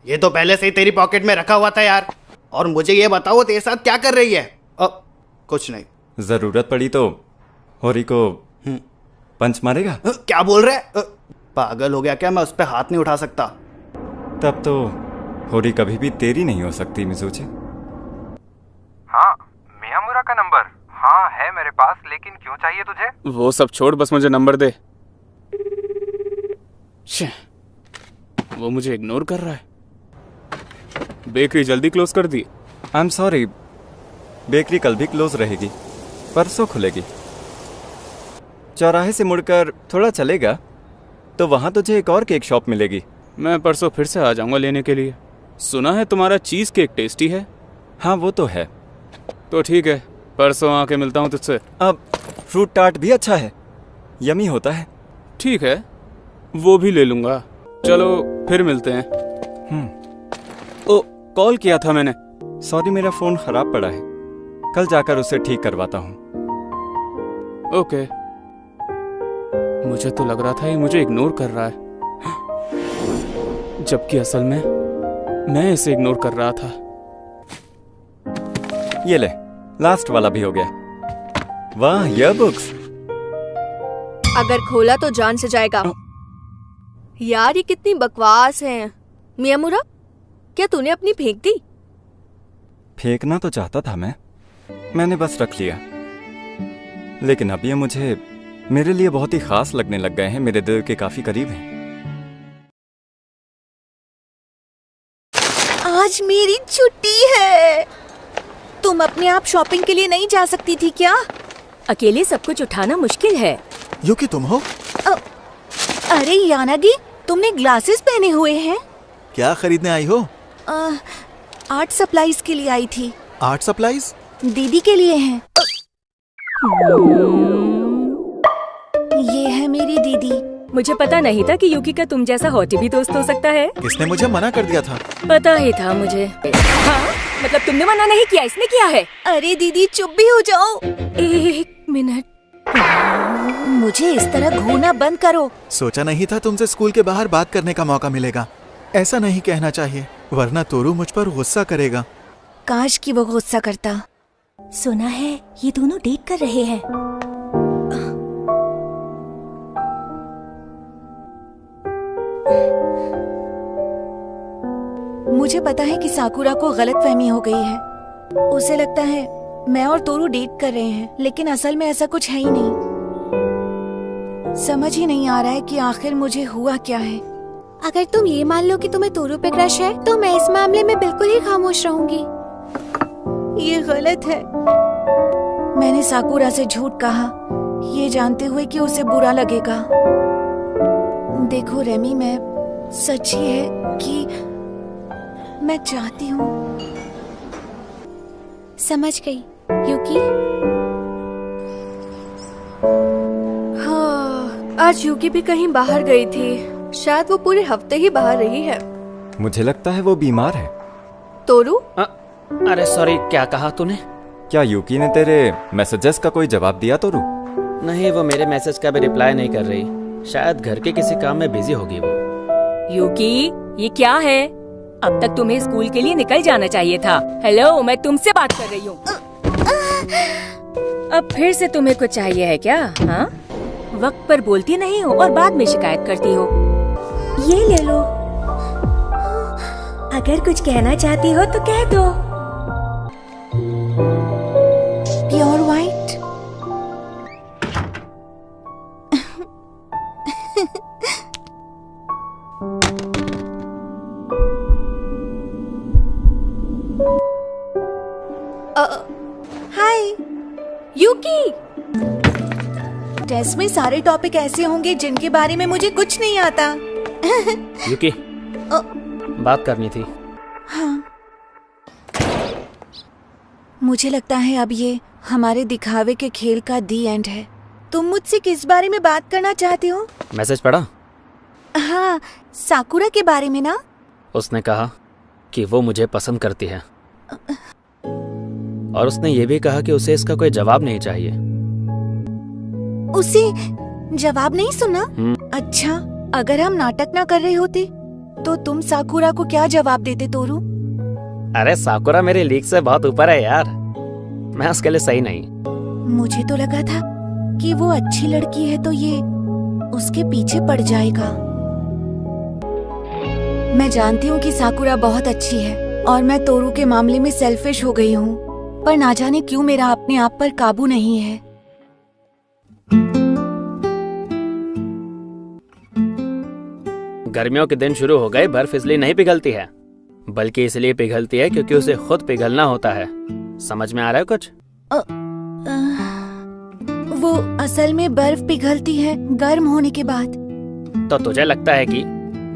ये तो पहले से ही तेरी पॉकेट में रखा हुआ था यार। और मुझे ये बताओ तेरे साथ क्या कर रही है? कुछ नहीं। जरूरत पड़ी तो होरी को पंच मारेगा? क्या बोल रहा है? पागल हो गया क्या? मैं उस पर हाथ नहीं उठा सकता। तब तो होरी कभी भी तेरी नहीं हो सकती मिज़ुची। हाँ, मियामुरा का नंबर हाँ है मेरे पास, लेकिन क्यों चाहिए तुझे? वो सब छोड़, बस मुझे नंबर दे। वो मुझे इग्नोर कर रहा है। बेकरी जल्दी क्लोज कर दी। आई एम सॉरी, बेकरी कल भी क्लोज रहेगी, परसों खुलेगी। चौराहे से मुड़कर थोड़ा चलेगा तो वहां तुझे एक और केक शॉप मिलेगी। मैं परसों फिर से आ जाऊंगा लेने के लिए। सुना है तुम्हारा चीज केक टेस्टी है। हाँ वो तो है। तो ठीक है, परसों आके मिलता हूँ तुझसे। अब फ्रूट टार्ट भी अच्छा है, यमी होता है। ठीक है, वो भी ले लूंगा। चलो फिर मिलते हैं। ओ, कॉल किया था मैंने। सॉरी मेरा फोन खराब पड़ा है, कल जाकर उसे ठीक करवाता हूँ। ओके। मुझे तो लग रहा था ये मुझे इग्नोर कर रहा है, जबकि असल में मैं इसे इग्नोर कर रहा था। ये ले, लास्ट वाला भी हो गया। वाह, ये बुक्स। अगर खोला तो जान से जाएगा। यार ये कितनी बकवास है। मियामुरा, क्या तूने अपनी फेंक दी? फेंकना तो चाहता था मैंने बस रख लिया। लेकिन अब ये मुझे मेरे लिए बहुत ही खास लगने लग गए हैं, मेरे दिल के काफी करीब हैं। आज मेरी छुट्टी है। तुम अपने आप शॉपिंग के लिए नहीं जा सकती थी क्या? अकेले सब कुछ उठाना मुश्किल है। युकी तुम हो? अरे यानागी, तुमने ग्लासेस पहने हुए हैं। क्या खरीदने आई हो? आर्ट सप्लाईज के लिए आई थी। Art supplies? दीदी के लिए हैं। ये है मेरी दीदी। मुझे पता नहीं था कि युकी का तुम जैसा हॉटी भी दोस्त हो सकता है। किसने मुझे मना कर दिया था? पता ही था मुझे। हाँ? मतलब तुमने मना नहीं किया, इसने किया है। अरे दीदी चुप भी हो जाओ। 1 मिनट। मुझे इस तरह घूरना बंद करो। सोचा नहीं था तुमसे स्कूल के बाहर बात करने का मौका मिलेगा। ऐसा नहीं कहना चाहिए, वरना तोरू मुझ पर गुस्सा करेगा। काश कि वो गुस्सा करता। सुना है ये दोनों डेट कर रहे हैं। मुझे पता है कि साकुरा को गलतफहमी हो गई है। उसे लगता है मैं और तोरू डेट कर रहे हैं, लेकिन असल में ऐसा कुछ है ही नहीं। समझ ही नहीं आ रहा है कि आखिर मुझे हुआ क्या है। अगर तुम ये मान लो कि तुम्हें तोरू पे क्रश है, तो मैं इस मामले में बिल्कुल ही खामोश रहूंगी। ये गलत है। मैंने साकुरा से झूठ कहा, ये जानते हुए कि उसे बुरा लगेगा। देखो रेमी, मैं सच ही है कि मैं चाहती हूँ। समझ गई युकी। हाँ, आज युकी भी कहीं बाहर गई थी। शायद वो पूरे हफ्ते ही बाहर रही है। मुझे लगता है वो बीमार है। तोरू? अरे सॉरी, क्या कहा तूने? क्या युकी ने तेरे मैसेजेस का कोई जवाब दिया तोरू? नहीं, वो मेरे मैसेज का भी रिप्लाई नहीं कर रही। शायद घर के किसी काम में बिजी होगी वो। युकी, ये क्या है? अब तक तुम्हें स्कूल के लिए निकल जाना चाहिए था। हेलो, मैं तुमसे बात कर रही हूँ। अब फिर से तुम्हें कुछ चाहिए है क्या? हाँ, वक्त पर बोलती नहीं हो और बाद में शिकायत करती हो। ये ले लो। अगर कुछ कहना चाहती हो तो कह दो। Pure white. Hi Yuki. Test में सारे टॉपिक ऐसे होंगे जिनके बारे में मुझे कुछ नहीं आता। युकी, बात करनी थी। हाँ, मुझे लगता है अब ये हमारे दिखावे के खेल का दी एंड है। तुम मुझसे किस बारे में बात करना चाहते हो? मैसेज पढ़ा? हाँ, साकुरा के बारे में ना। उसने कहा कि वो मुझे पसंद करती है, और उसने ये भी कहा कि उसे इसका कोई जवाब नहीं चाहिए। उसे जवाब नहीं सुना? अच्छा, अगर हम नाटक ना कर रहे होते तो तुम साकुरा को क्या जवाब देते तोरू? अरे साकुरा मेरी लीग से बहुत ऊपर है यार, मैं उसके लिए सही नहीं। मुझे तो लगा था कि वो अच्छी लड़की है तो ये उसके पीछे पड़ जाएगा। मैं जानती हूँ कि साकुरा बहुत अच्छी है और मैं तोरू के मामले में सेल्फिश हो गई हूँ, पर ना जाने क्यों मेरा अपने आप पर काबू नहीं है। गर्मियों के दिन शुरू हो गए, बर्फ इसलिए नहीं पिघलती है, बल्कि इसलिए पिघलती है क्योंकि उसे खुद पिघलना होता है। समझ में आ रहा है कुछ? वो असल में बर्फ पिघलती है गर्म होने के बाद। तो तुझे लगता है कि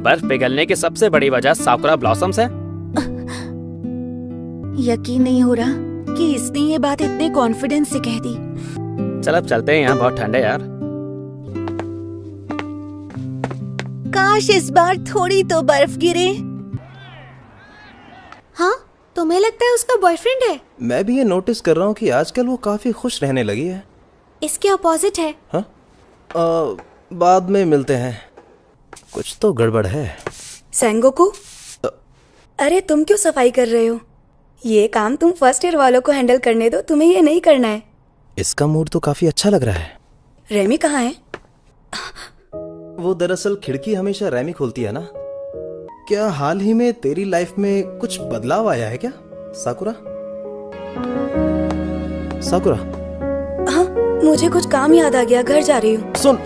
बर्फ पिघलने की सबसे बड़ी वजह साकुरा ब्लॉसम्स है? यकीन नहीं हो रहा कि इसने ये बात इतने कॉन्फिडेंस से कह दी। चल अब चलते हैं, यहाँ बहुत ठंड है यार। काश इस बार थोड़ी तो बर्फ गिरे। हाँ, तुम्हें लगता है उसका बॉयफ्रेंड है? मैं भी ये नोटिस कर रहा हूँ कि आजकल वो काफी खुश रहने लगी है। इसके अपोजिट है। हाँ? बाद में मिलते हैं। कुछ तो गड़बड़ है। सेंगोकू, अरे तुम क्यों सफाई कर रहे हो? ये काम तुम फर्स्ट ईयर वालों को हैंडल करने दो, तुम्हें ये नहीं करना है। इसका मूड तो काफी अच्छा लग रहा है। रेमी कहाँ है? वो दरअसल खिड़की हमेशा रेमी खोलती है ना। क्या हाल ही में तेरी लाइफ में कुछ बदलाव आया है क्या साकुरा? साकुरा, हाँ, मुझे कुछ काम याद आ गया, घर जा रही हूँ। सुन,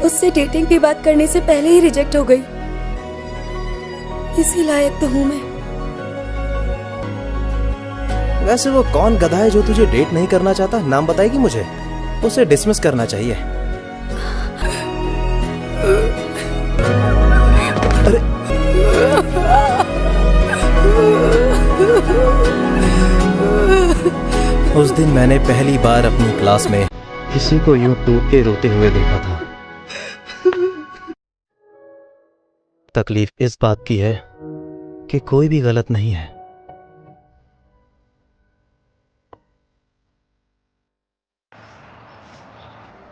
उससे डेटिंग की बात करने से पहले ही रिजेक्ट हो गई। इसी लायक तो हूँ मैं। वैसे वो कौन गधा है जो तुझे डेट नहीं करना चाहता? नाम बताएगी मुझे? उसे डिसमिस करना चाहिए। अरे उस दिन मैंने पहली बार अपनी क्लास में किसी को यूं टूट के रोते हुए देखा था। तकलीफ इस बात की है कि कोई भी गलत नहीं है।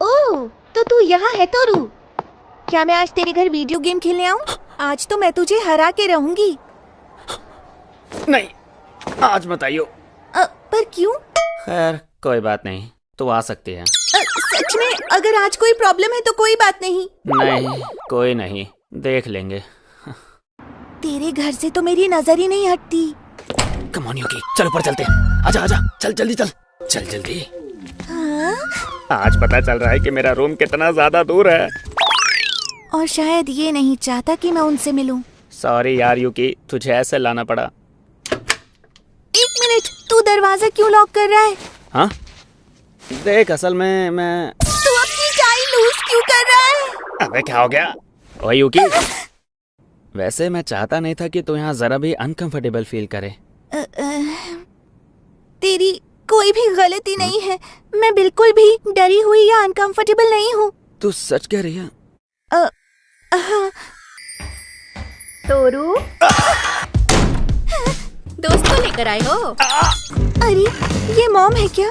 ओह, तो तू यहाँ है तोरू। क्या मैं आज तेरे घर वीडियो गेम खेलने आऊं? आज तो मैं तुझे हरा के रहूंगी। नहीं, आज मत आइयो। पर क्यों? खैर कोई बात नहीं, तू आ सकती है। सच में? अगर आज कोई प्रॉब्लम है तो कोई बात नहीं। नहीं, कोई नहीं, देख लेंगे। तेरे घर से तो मेरी नजर ही नहीं हटती। कम ऑन यूकी, चल ऊपर चलते हैं। आजा आजा, चल जल्दी चल, चल जल्दी। हाँ? आज पता चल रहा है कि मेरा रूम कितना ज्यादा दूर है। और शायद ये नहीं चाहता कि मैं उनसे मिलूं। सॉरी यार यूकी, तुझे ऐसे लाना पड़ा। एक मिनट, तू दरवाजा क्यों लॉक कर रहा है? हाँ? देख, असल में मैं... तू अपनी चाय लूज क्यों कर रहा है? अबे क्या हो गया? ओए यूकी, वैसे मैं चाहता नहीं था कि तू यहाँ जरा भी अनकंफर्टेबल फील करे। तेरी कोई भी गलती नहीं है। मैं बिल्कुल भी डरी हुई या अनकंफर्टेबल नहीं हूँ। तू सच कह रही है? हाँ। तोरू, दोस्त को लेकर आए हो? अरे ये मॉम है क्या?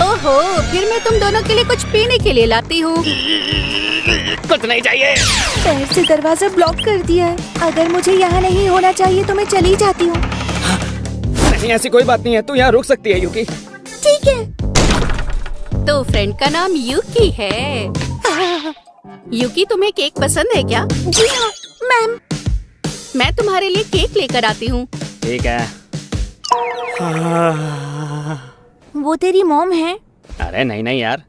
ओहो, फिर मैं तुम दोनों के लिए कुछ पीने के लिए लाती हूँ। कुछ नहीं चाहिए। पैर से दरवाजा ब्लॉक कर दिया है। अगर मुझे यहाँ नहीं होना चाहिए तो मैं चली जाती हूँ। नहीं, ऐसी कोई बात नहीं है, तू यहाँ रुक सकती है यूकी। ठीक है। तो फ्रेंड का नाम यूकी है। यूकी, तुम्हें केक पसंद है क्या? जी हाँ मैम। मैं तुम्हारे लिए केक लेकर आती हूँ। ठीक है। वो तेरी मॉम है? अरे नहीं नहीं यार,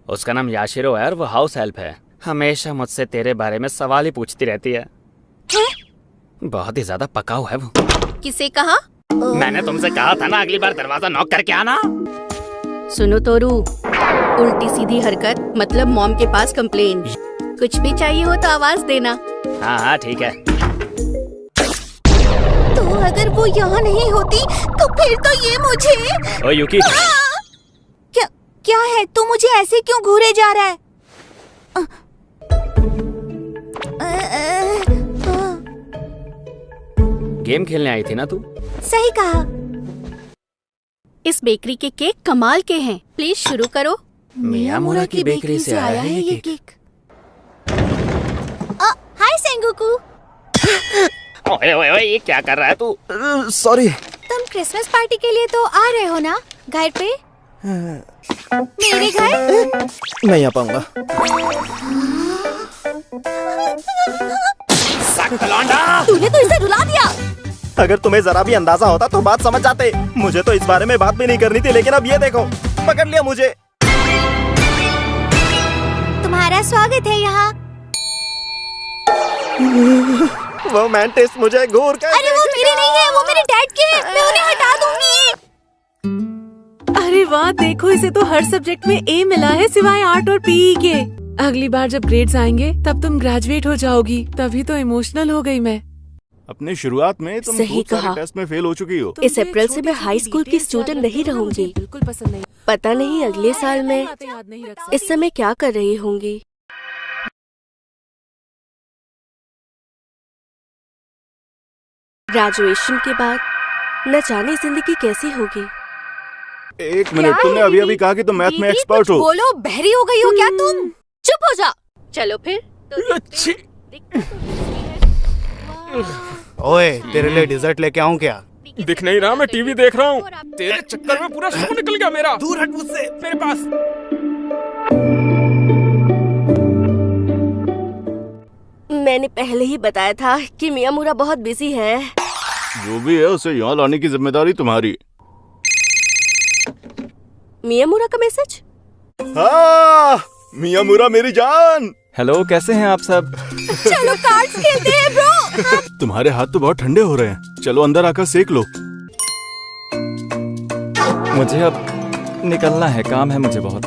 उसका नाम याशिरो है और वो हाउस हेल्प है। हमेशा मुझसे तेरे बारे में सवाल ही पूछती रहती है। बहुत ही ज्यादा पकाऊ है वो। किसे कहा? मैंने तुमसे कहा था ना अगली बार दरवाजा नॉक करके आना। सुनो तोरू, उल्टी सीधी हरकत मतलब मॉम के पास कंप्लेन। कुछ भी चाहिए हो तो आवाज देना। हाँ हाँ ठीक है। तो अगर वो यहाँ नहीं होती तो फिर तो ये मुझे... ओ यूकी। क्या है? तू मुझे ऐसे क्यों घूरे जा रहा है? गेम खेलने आई थी ना तू? सही कहा। इस बेकरी के केक कमाल के हैं। प्लीज शुरू करो। मियामुरा की बेकरी से आया है ये केक। हाय सेंगोकू। ओए ओए ओए, ये क्या कर रहा है तू? सॉरी। तुम क्रिसमस पार्टी के लिए तो आ रहे हो ना घर पे? मेरे घर? नहीं आ पाऊंगा। तूने तो इसे रुला दिया। अगर तुम्हें जरा भी अंदाजा होता तो बात समझ जाते। मुझे तो इस बारे में बात भी नहीं करनी थी, लेकिन अब ये देखो, पकड़ लिया मुझे। तुम्हारा स्वागत है यहाँ। वो मैंटिस मुझे घूर कर... अरे वो मेरी नहीं है, वो मेरे डैड की है। मैं उन्हें हटा दूंगी। अरे वाह, देखो इसे तो हर सब्जेक्ट में ए मिला है सिवाय आर्ट और पीई के। अगली बार जब ग्रेड्स आएंगे तब तुम ग्रेजुएट हो जाओगी। तभी तो इमोशनल हो गई मैं। अपने शुरुआत में तुम सही खूब सारे कहा। टेस्ट में फेल हो चुकी हो। इस अप्रैल से मैं हाई स्कूल की स्टूडेंट नहीं रहूंगी। बिल्कुल पसंद नहीं। पता नहीं अगले साल में इस समय क्या कर रही होंगी। ग्रेजुएशन के बाद न जाने जिंदगी कैसी होगी। एक मिनट, तुमने अभी अभी कहा कि तुम मैथ में एक्सपर्ट हो। बोलो, बहरी हो गई हो क्या तुम? चुप हो जा। चलो फिर। ओए, तेरे लिए डिजर्ट लेके आऊं क्या? दिख नहीं रहा, मैं टीवी देख रहा हूँ। तेरे चक्कर में पूरा शो निकल गया मेरा। दूर हट मुझसे। मेरे पास मैंने पहले ही बताया था कि मियामुरा बहुत बिजी है। जो भी है उसे यहाँ लाने की जिम्मेदारी तुम्हारी। मियामुरा का मैसेज? हाँ, मियामुरा मेरी जान। हेलो, कैसे हैं आप सब? चलो कार्ड्स खेलते हैं ब्रो। तुम्हारे हाथ तो बहुत ठंडे हो रहे हैं, चलो अंदर आकर सेक लो। मुझे अब निकलना है, काम है मुझे बहुत।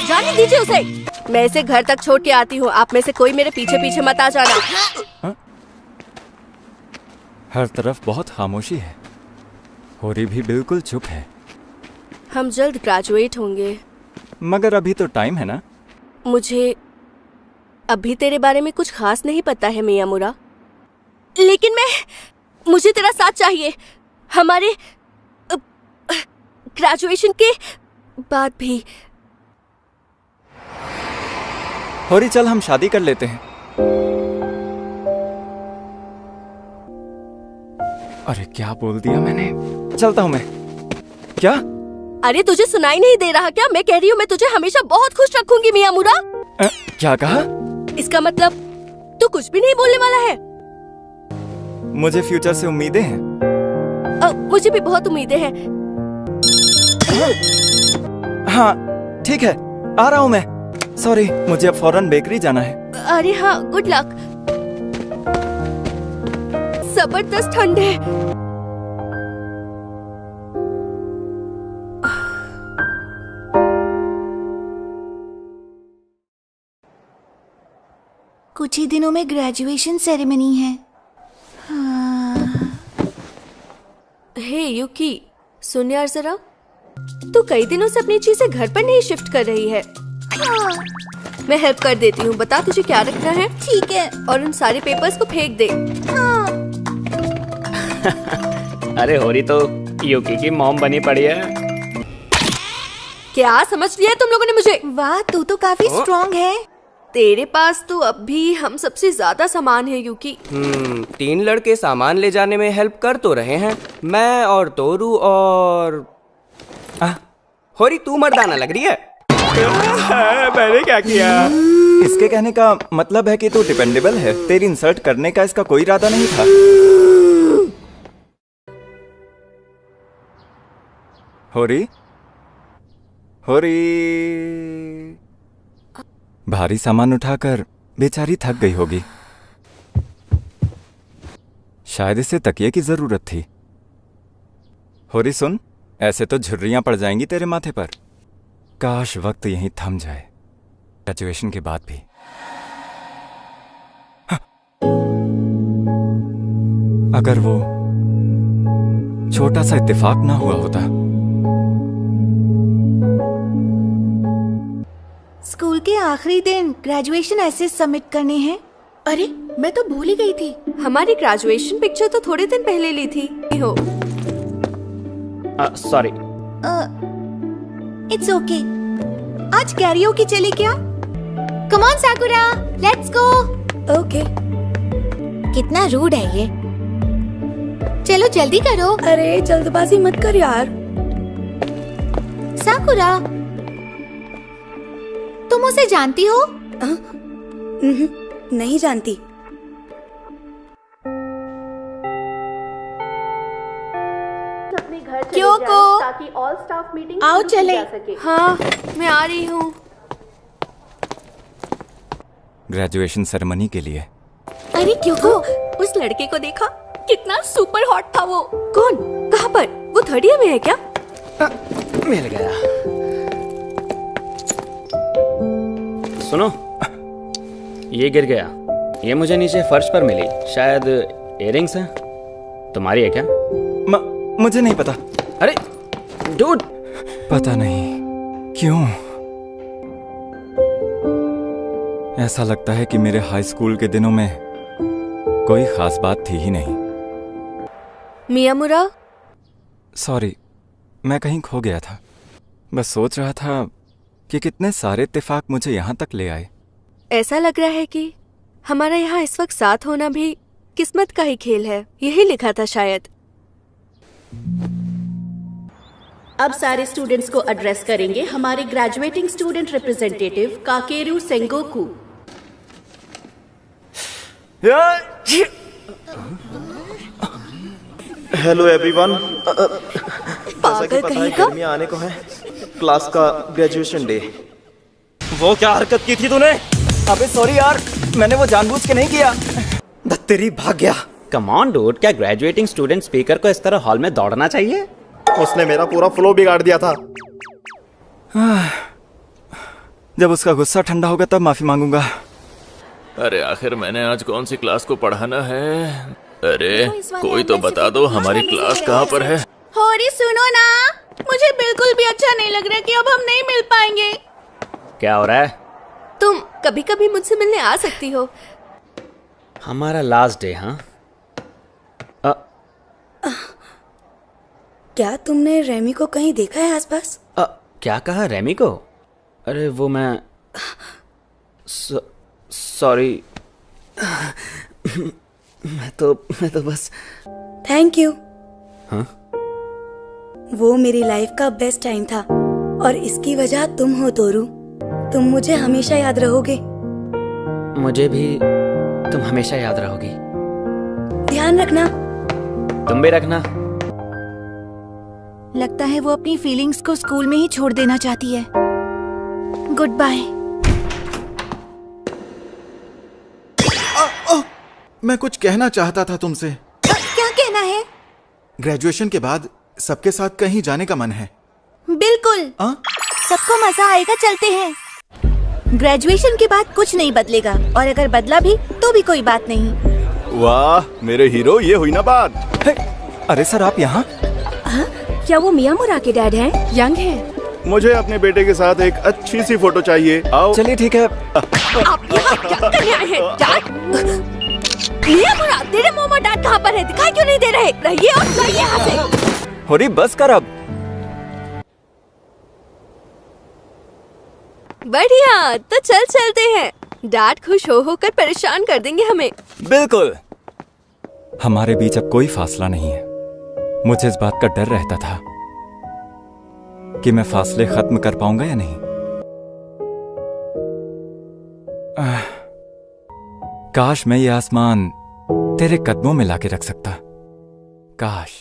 जाने दीजिए उसे। मैं इसे घर तक छोड़ के आती हूँ। आप में से कोई मेरे पीछे पीछे मत आ जाना। हर तरफ बहुत खामोशी है। होरी भी बिल्कुल चुप है। हम जल्द ग्रेजुएट होंगे। मगर अभी तो टाइम है ना। मुझे अभी तेरे बारे में कुछ खास नहीं पता है मियामुरा, लेकिन मुझे तेरा साथ चाहिए हमारे ग्रेजुएशन के बाद भी। होरी, चल हम शादी कर लेते हैं। अरे क्या बोल दिया मैंने? चलता हूँ मैं। क्या? अरे तुझे सुनाई नहीं दे रहा क्या? मैं कह रही हूँ मैं तुझे हमेशा बहुत खुश रखूंगी मियामुरा। क्या कहा? इसका मतलब तू कुछ भी नहीं बोलने वाला है? मुझे फ्यूचर से उम्मीदें हैं। मुझे भी बहुत उम्मीदें हैं। हाँ ठीक है, आ रहा हूँ मैं। सॉरी, मुझे अब फौरन बेकरी जाना है। अरे हाँ, गुड लक। जबरदस्त ठंड है। कुछ ही दिनों में ग्रेजुएशन सेरेमनी है। हे यूकी, सुन यार जरा, तू कई दिनों से अपनी चीजें घर पर नहीं शिफ्ट कर रही है। मैं हेल्प कर देती हूँ। बता तुझे क्या रखना है? ठीक है। और उन सारे पेपर्स को फेंक दे। अरे होरी तो यूकी की मॉम बनी पड़ी है। क्या समझ लिया तुम लोगों ने मुझे? वाह, तू तो काफी स्ट्रॉन्ग है। तेरे पास तो अब भी हम सबसे ज्यादा सामान है यूकी। 3 लड़के सामान ले जाने में हेल्प कर तो रहे हैं। मैं और तोरू और होरी, तू मर्दाना लग रही है। मैंने क्या किया? इसके कहने का मतलब है कि तू डिपेंडेबल है। तेरी इंसल्ट करने का इसका कोई इरादा नहीं था। होरी, होरी, भारी सामान उठाकर बेचारी थक गई होगी। शायद इसे तकिए की जरूरत थी। होरी सुन, ऐसे तो झुर्रियां पड़ जाएंगी तेरे माथे पर। काश वक्त यहीं थम जाए, ग्रेजुएशन के बाद भी। अगर वो छोटा सा इत्तेफाक ना हुआ होता। स्कूल के आखिरी दिन ग्रेजुएशन एसेस सबमिट करने हैं। अरे मैं तो भूल ही गई थी। हमारी ग्रेजुएशन पिक्चर तो थोड़े दिन पहले ली थी। हो सॉरी। It's okay. आज कैरियोके चले क्या? Come on साकुरा, let's go. Okay. कितना रूड है ये। चलो जल्दी करो। अरे जल्दबाजी मत कर यार। साकुरा, तुम उसे जानती हो? नहीं जानती। क्योंको ताकि ऑल स्टाफ मीटिंग आओ चले। हाँ, मैं आ रही हूँ। ग्रेजुएशन सेरेमनी के लिए। अरे क्योंको, उस लड़के को देखा? कितना सुपर हॉट था वो। कौन? कहाँ पर? वो 3rd ईयर में है क्या? मिल गया। सुनो, ये गिर गया। ये मुझे नीचे फर्श पर मिली। शायद इयररिंग्स हैं। तुम्हारी है क्या? मुझे नहीं पता। अरे डूड, पता नहीं क्यों ऐसा लगता है कि मेरे हाई स्कूल के दिनों में कोई खास बात थी ही नहीं। मियामुरा, सॉरी, मैं कहीं खो गया था। बस सोच रहा था कि कितने सारे इत्तेफाक मुझे यहाँ तक ले आए। ऐसा लग रहा है कि हमारा यहाँ इस वक्त साथ होना भी किस्मत का ही खेल है। यही लिखा था शायद। अब सारे स्टूडेंट्स को एड्रेस करेंगे हमारे graduating student representative Kakeru Sengoku. Hello everyone. जैसा कि पता है गर्मियाँ आने को है, क्लास का ग्रेजुएशन डे। वो क्या हरकत की थी तूने? अबे सॉरी यार, मैंने वो जानबूझ के नहीं किया। तेरी भाग गया। कम ऑन डूड, क्या ग्रेजुएटिंग स्टूडेंट स्पीकर को इस तरह हॉल में दौड़ना चाहिए? उसने मेरा पूरा फ्लो बिगाड़ दिया था। जब उसका गुस्सा ठंडा होगा तब माफी मांगूंगा। अरे आखिर मैंने आज कौन सी क्लास को पढ़ाना है? अरे कोई तो बता दो हमारी क्लास कहाँ पर है? होरी सुनो ना, मुझे बिल्कुल भी अच्छा नहीं लग रहा कि अब हम नहीं मिल पाएंगे। क्या हो रहा है? तुम कभी कभी मुझसे मिलने आ सकती हो। हमारा लास्ट डे। हाँ, क्या तुमने रेमी को कहीं देखा है आसपास? क्या कहा रेमी को? अरे वो मैं सॉरी मैं तो बस। Thank you. हाँ? वो मेरी लाइफ का बेस्ट टाइम था और इसकी वजह तुम हो तोरू। तुम मुझे हमेशा याद रहोगे। मुझे भी तुम हमेशा याद रहोगी। ध्यान रखना। तुम भी रखना। लगता है वो अपनी फीलिंग्स को स्कूल में ही छोड़ देना चाहती है। Goodbye. मैं कुछ कहना चाहता था तुमसे। क्या कहना है? ग्रेजुएशन के बाद सबके साथ कहीं जाने का मन है। बिल्कुल। सबको मजा आएगा, चलते हैं। ग्रेजुएशन के बाद कुछ नहीं बदलेगा और अगर बदला भी तो भी कोई बात नहीं। वाह मेरे हीरो, ये हुई ना बात। अरे सर आप यहाँ? क्या वो मियामुरा के डैड हैं? यंग है। मुझे अपने बेटे के साथ एक अच्छी सी फोटो चाहिए। आओ। चलिए ठीक है। आप यहाँ क्या करने आए हैं? डैड? मियामुरा, तेरे मोमो डैड कहाँ पर है? दिखाई क्यों नहीं दे रहे? रहिए और जाइए यहाँ से। होरी बस कर अब। बढ़िया, तो चलते हैं। डैड खुश होकर परेशान कर देंगे हमें। बिल्कुल। हमारे बीच अब कोई फासला नहीं है। मुझे इस बात का डर रहता था कि मैं फासले खत्म कर पाऊंगा या नहीं। काश मैं ये आसमान तेरे कदमों में लाके रख सकता। काश।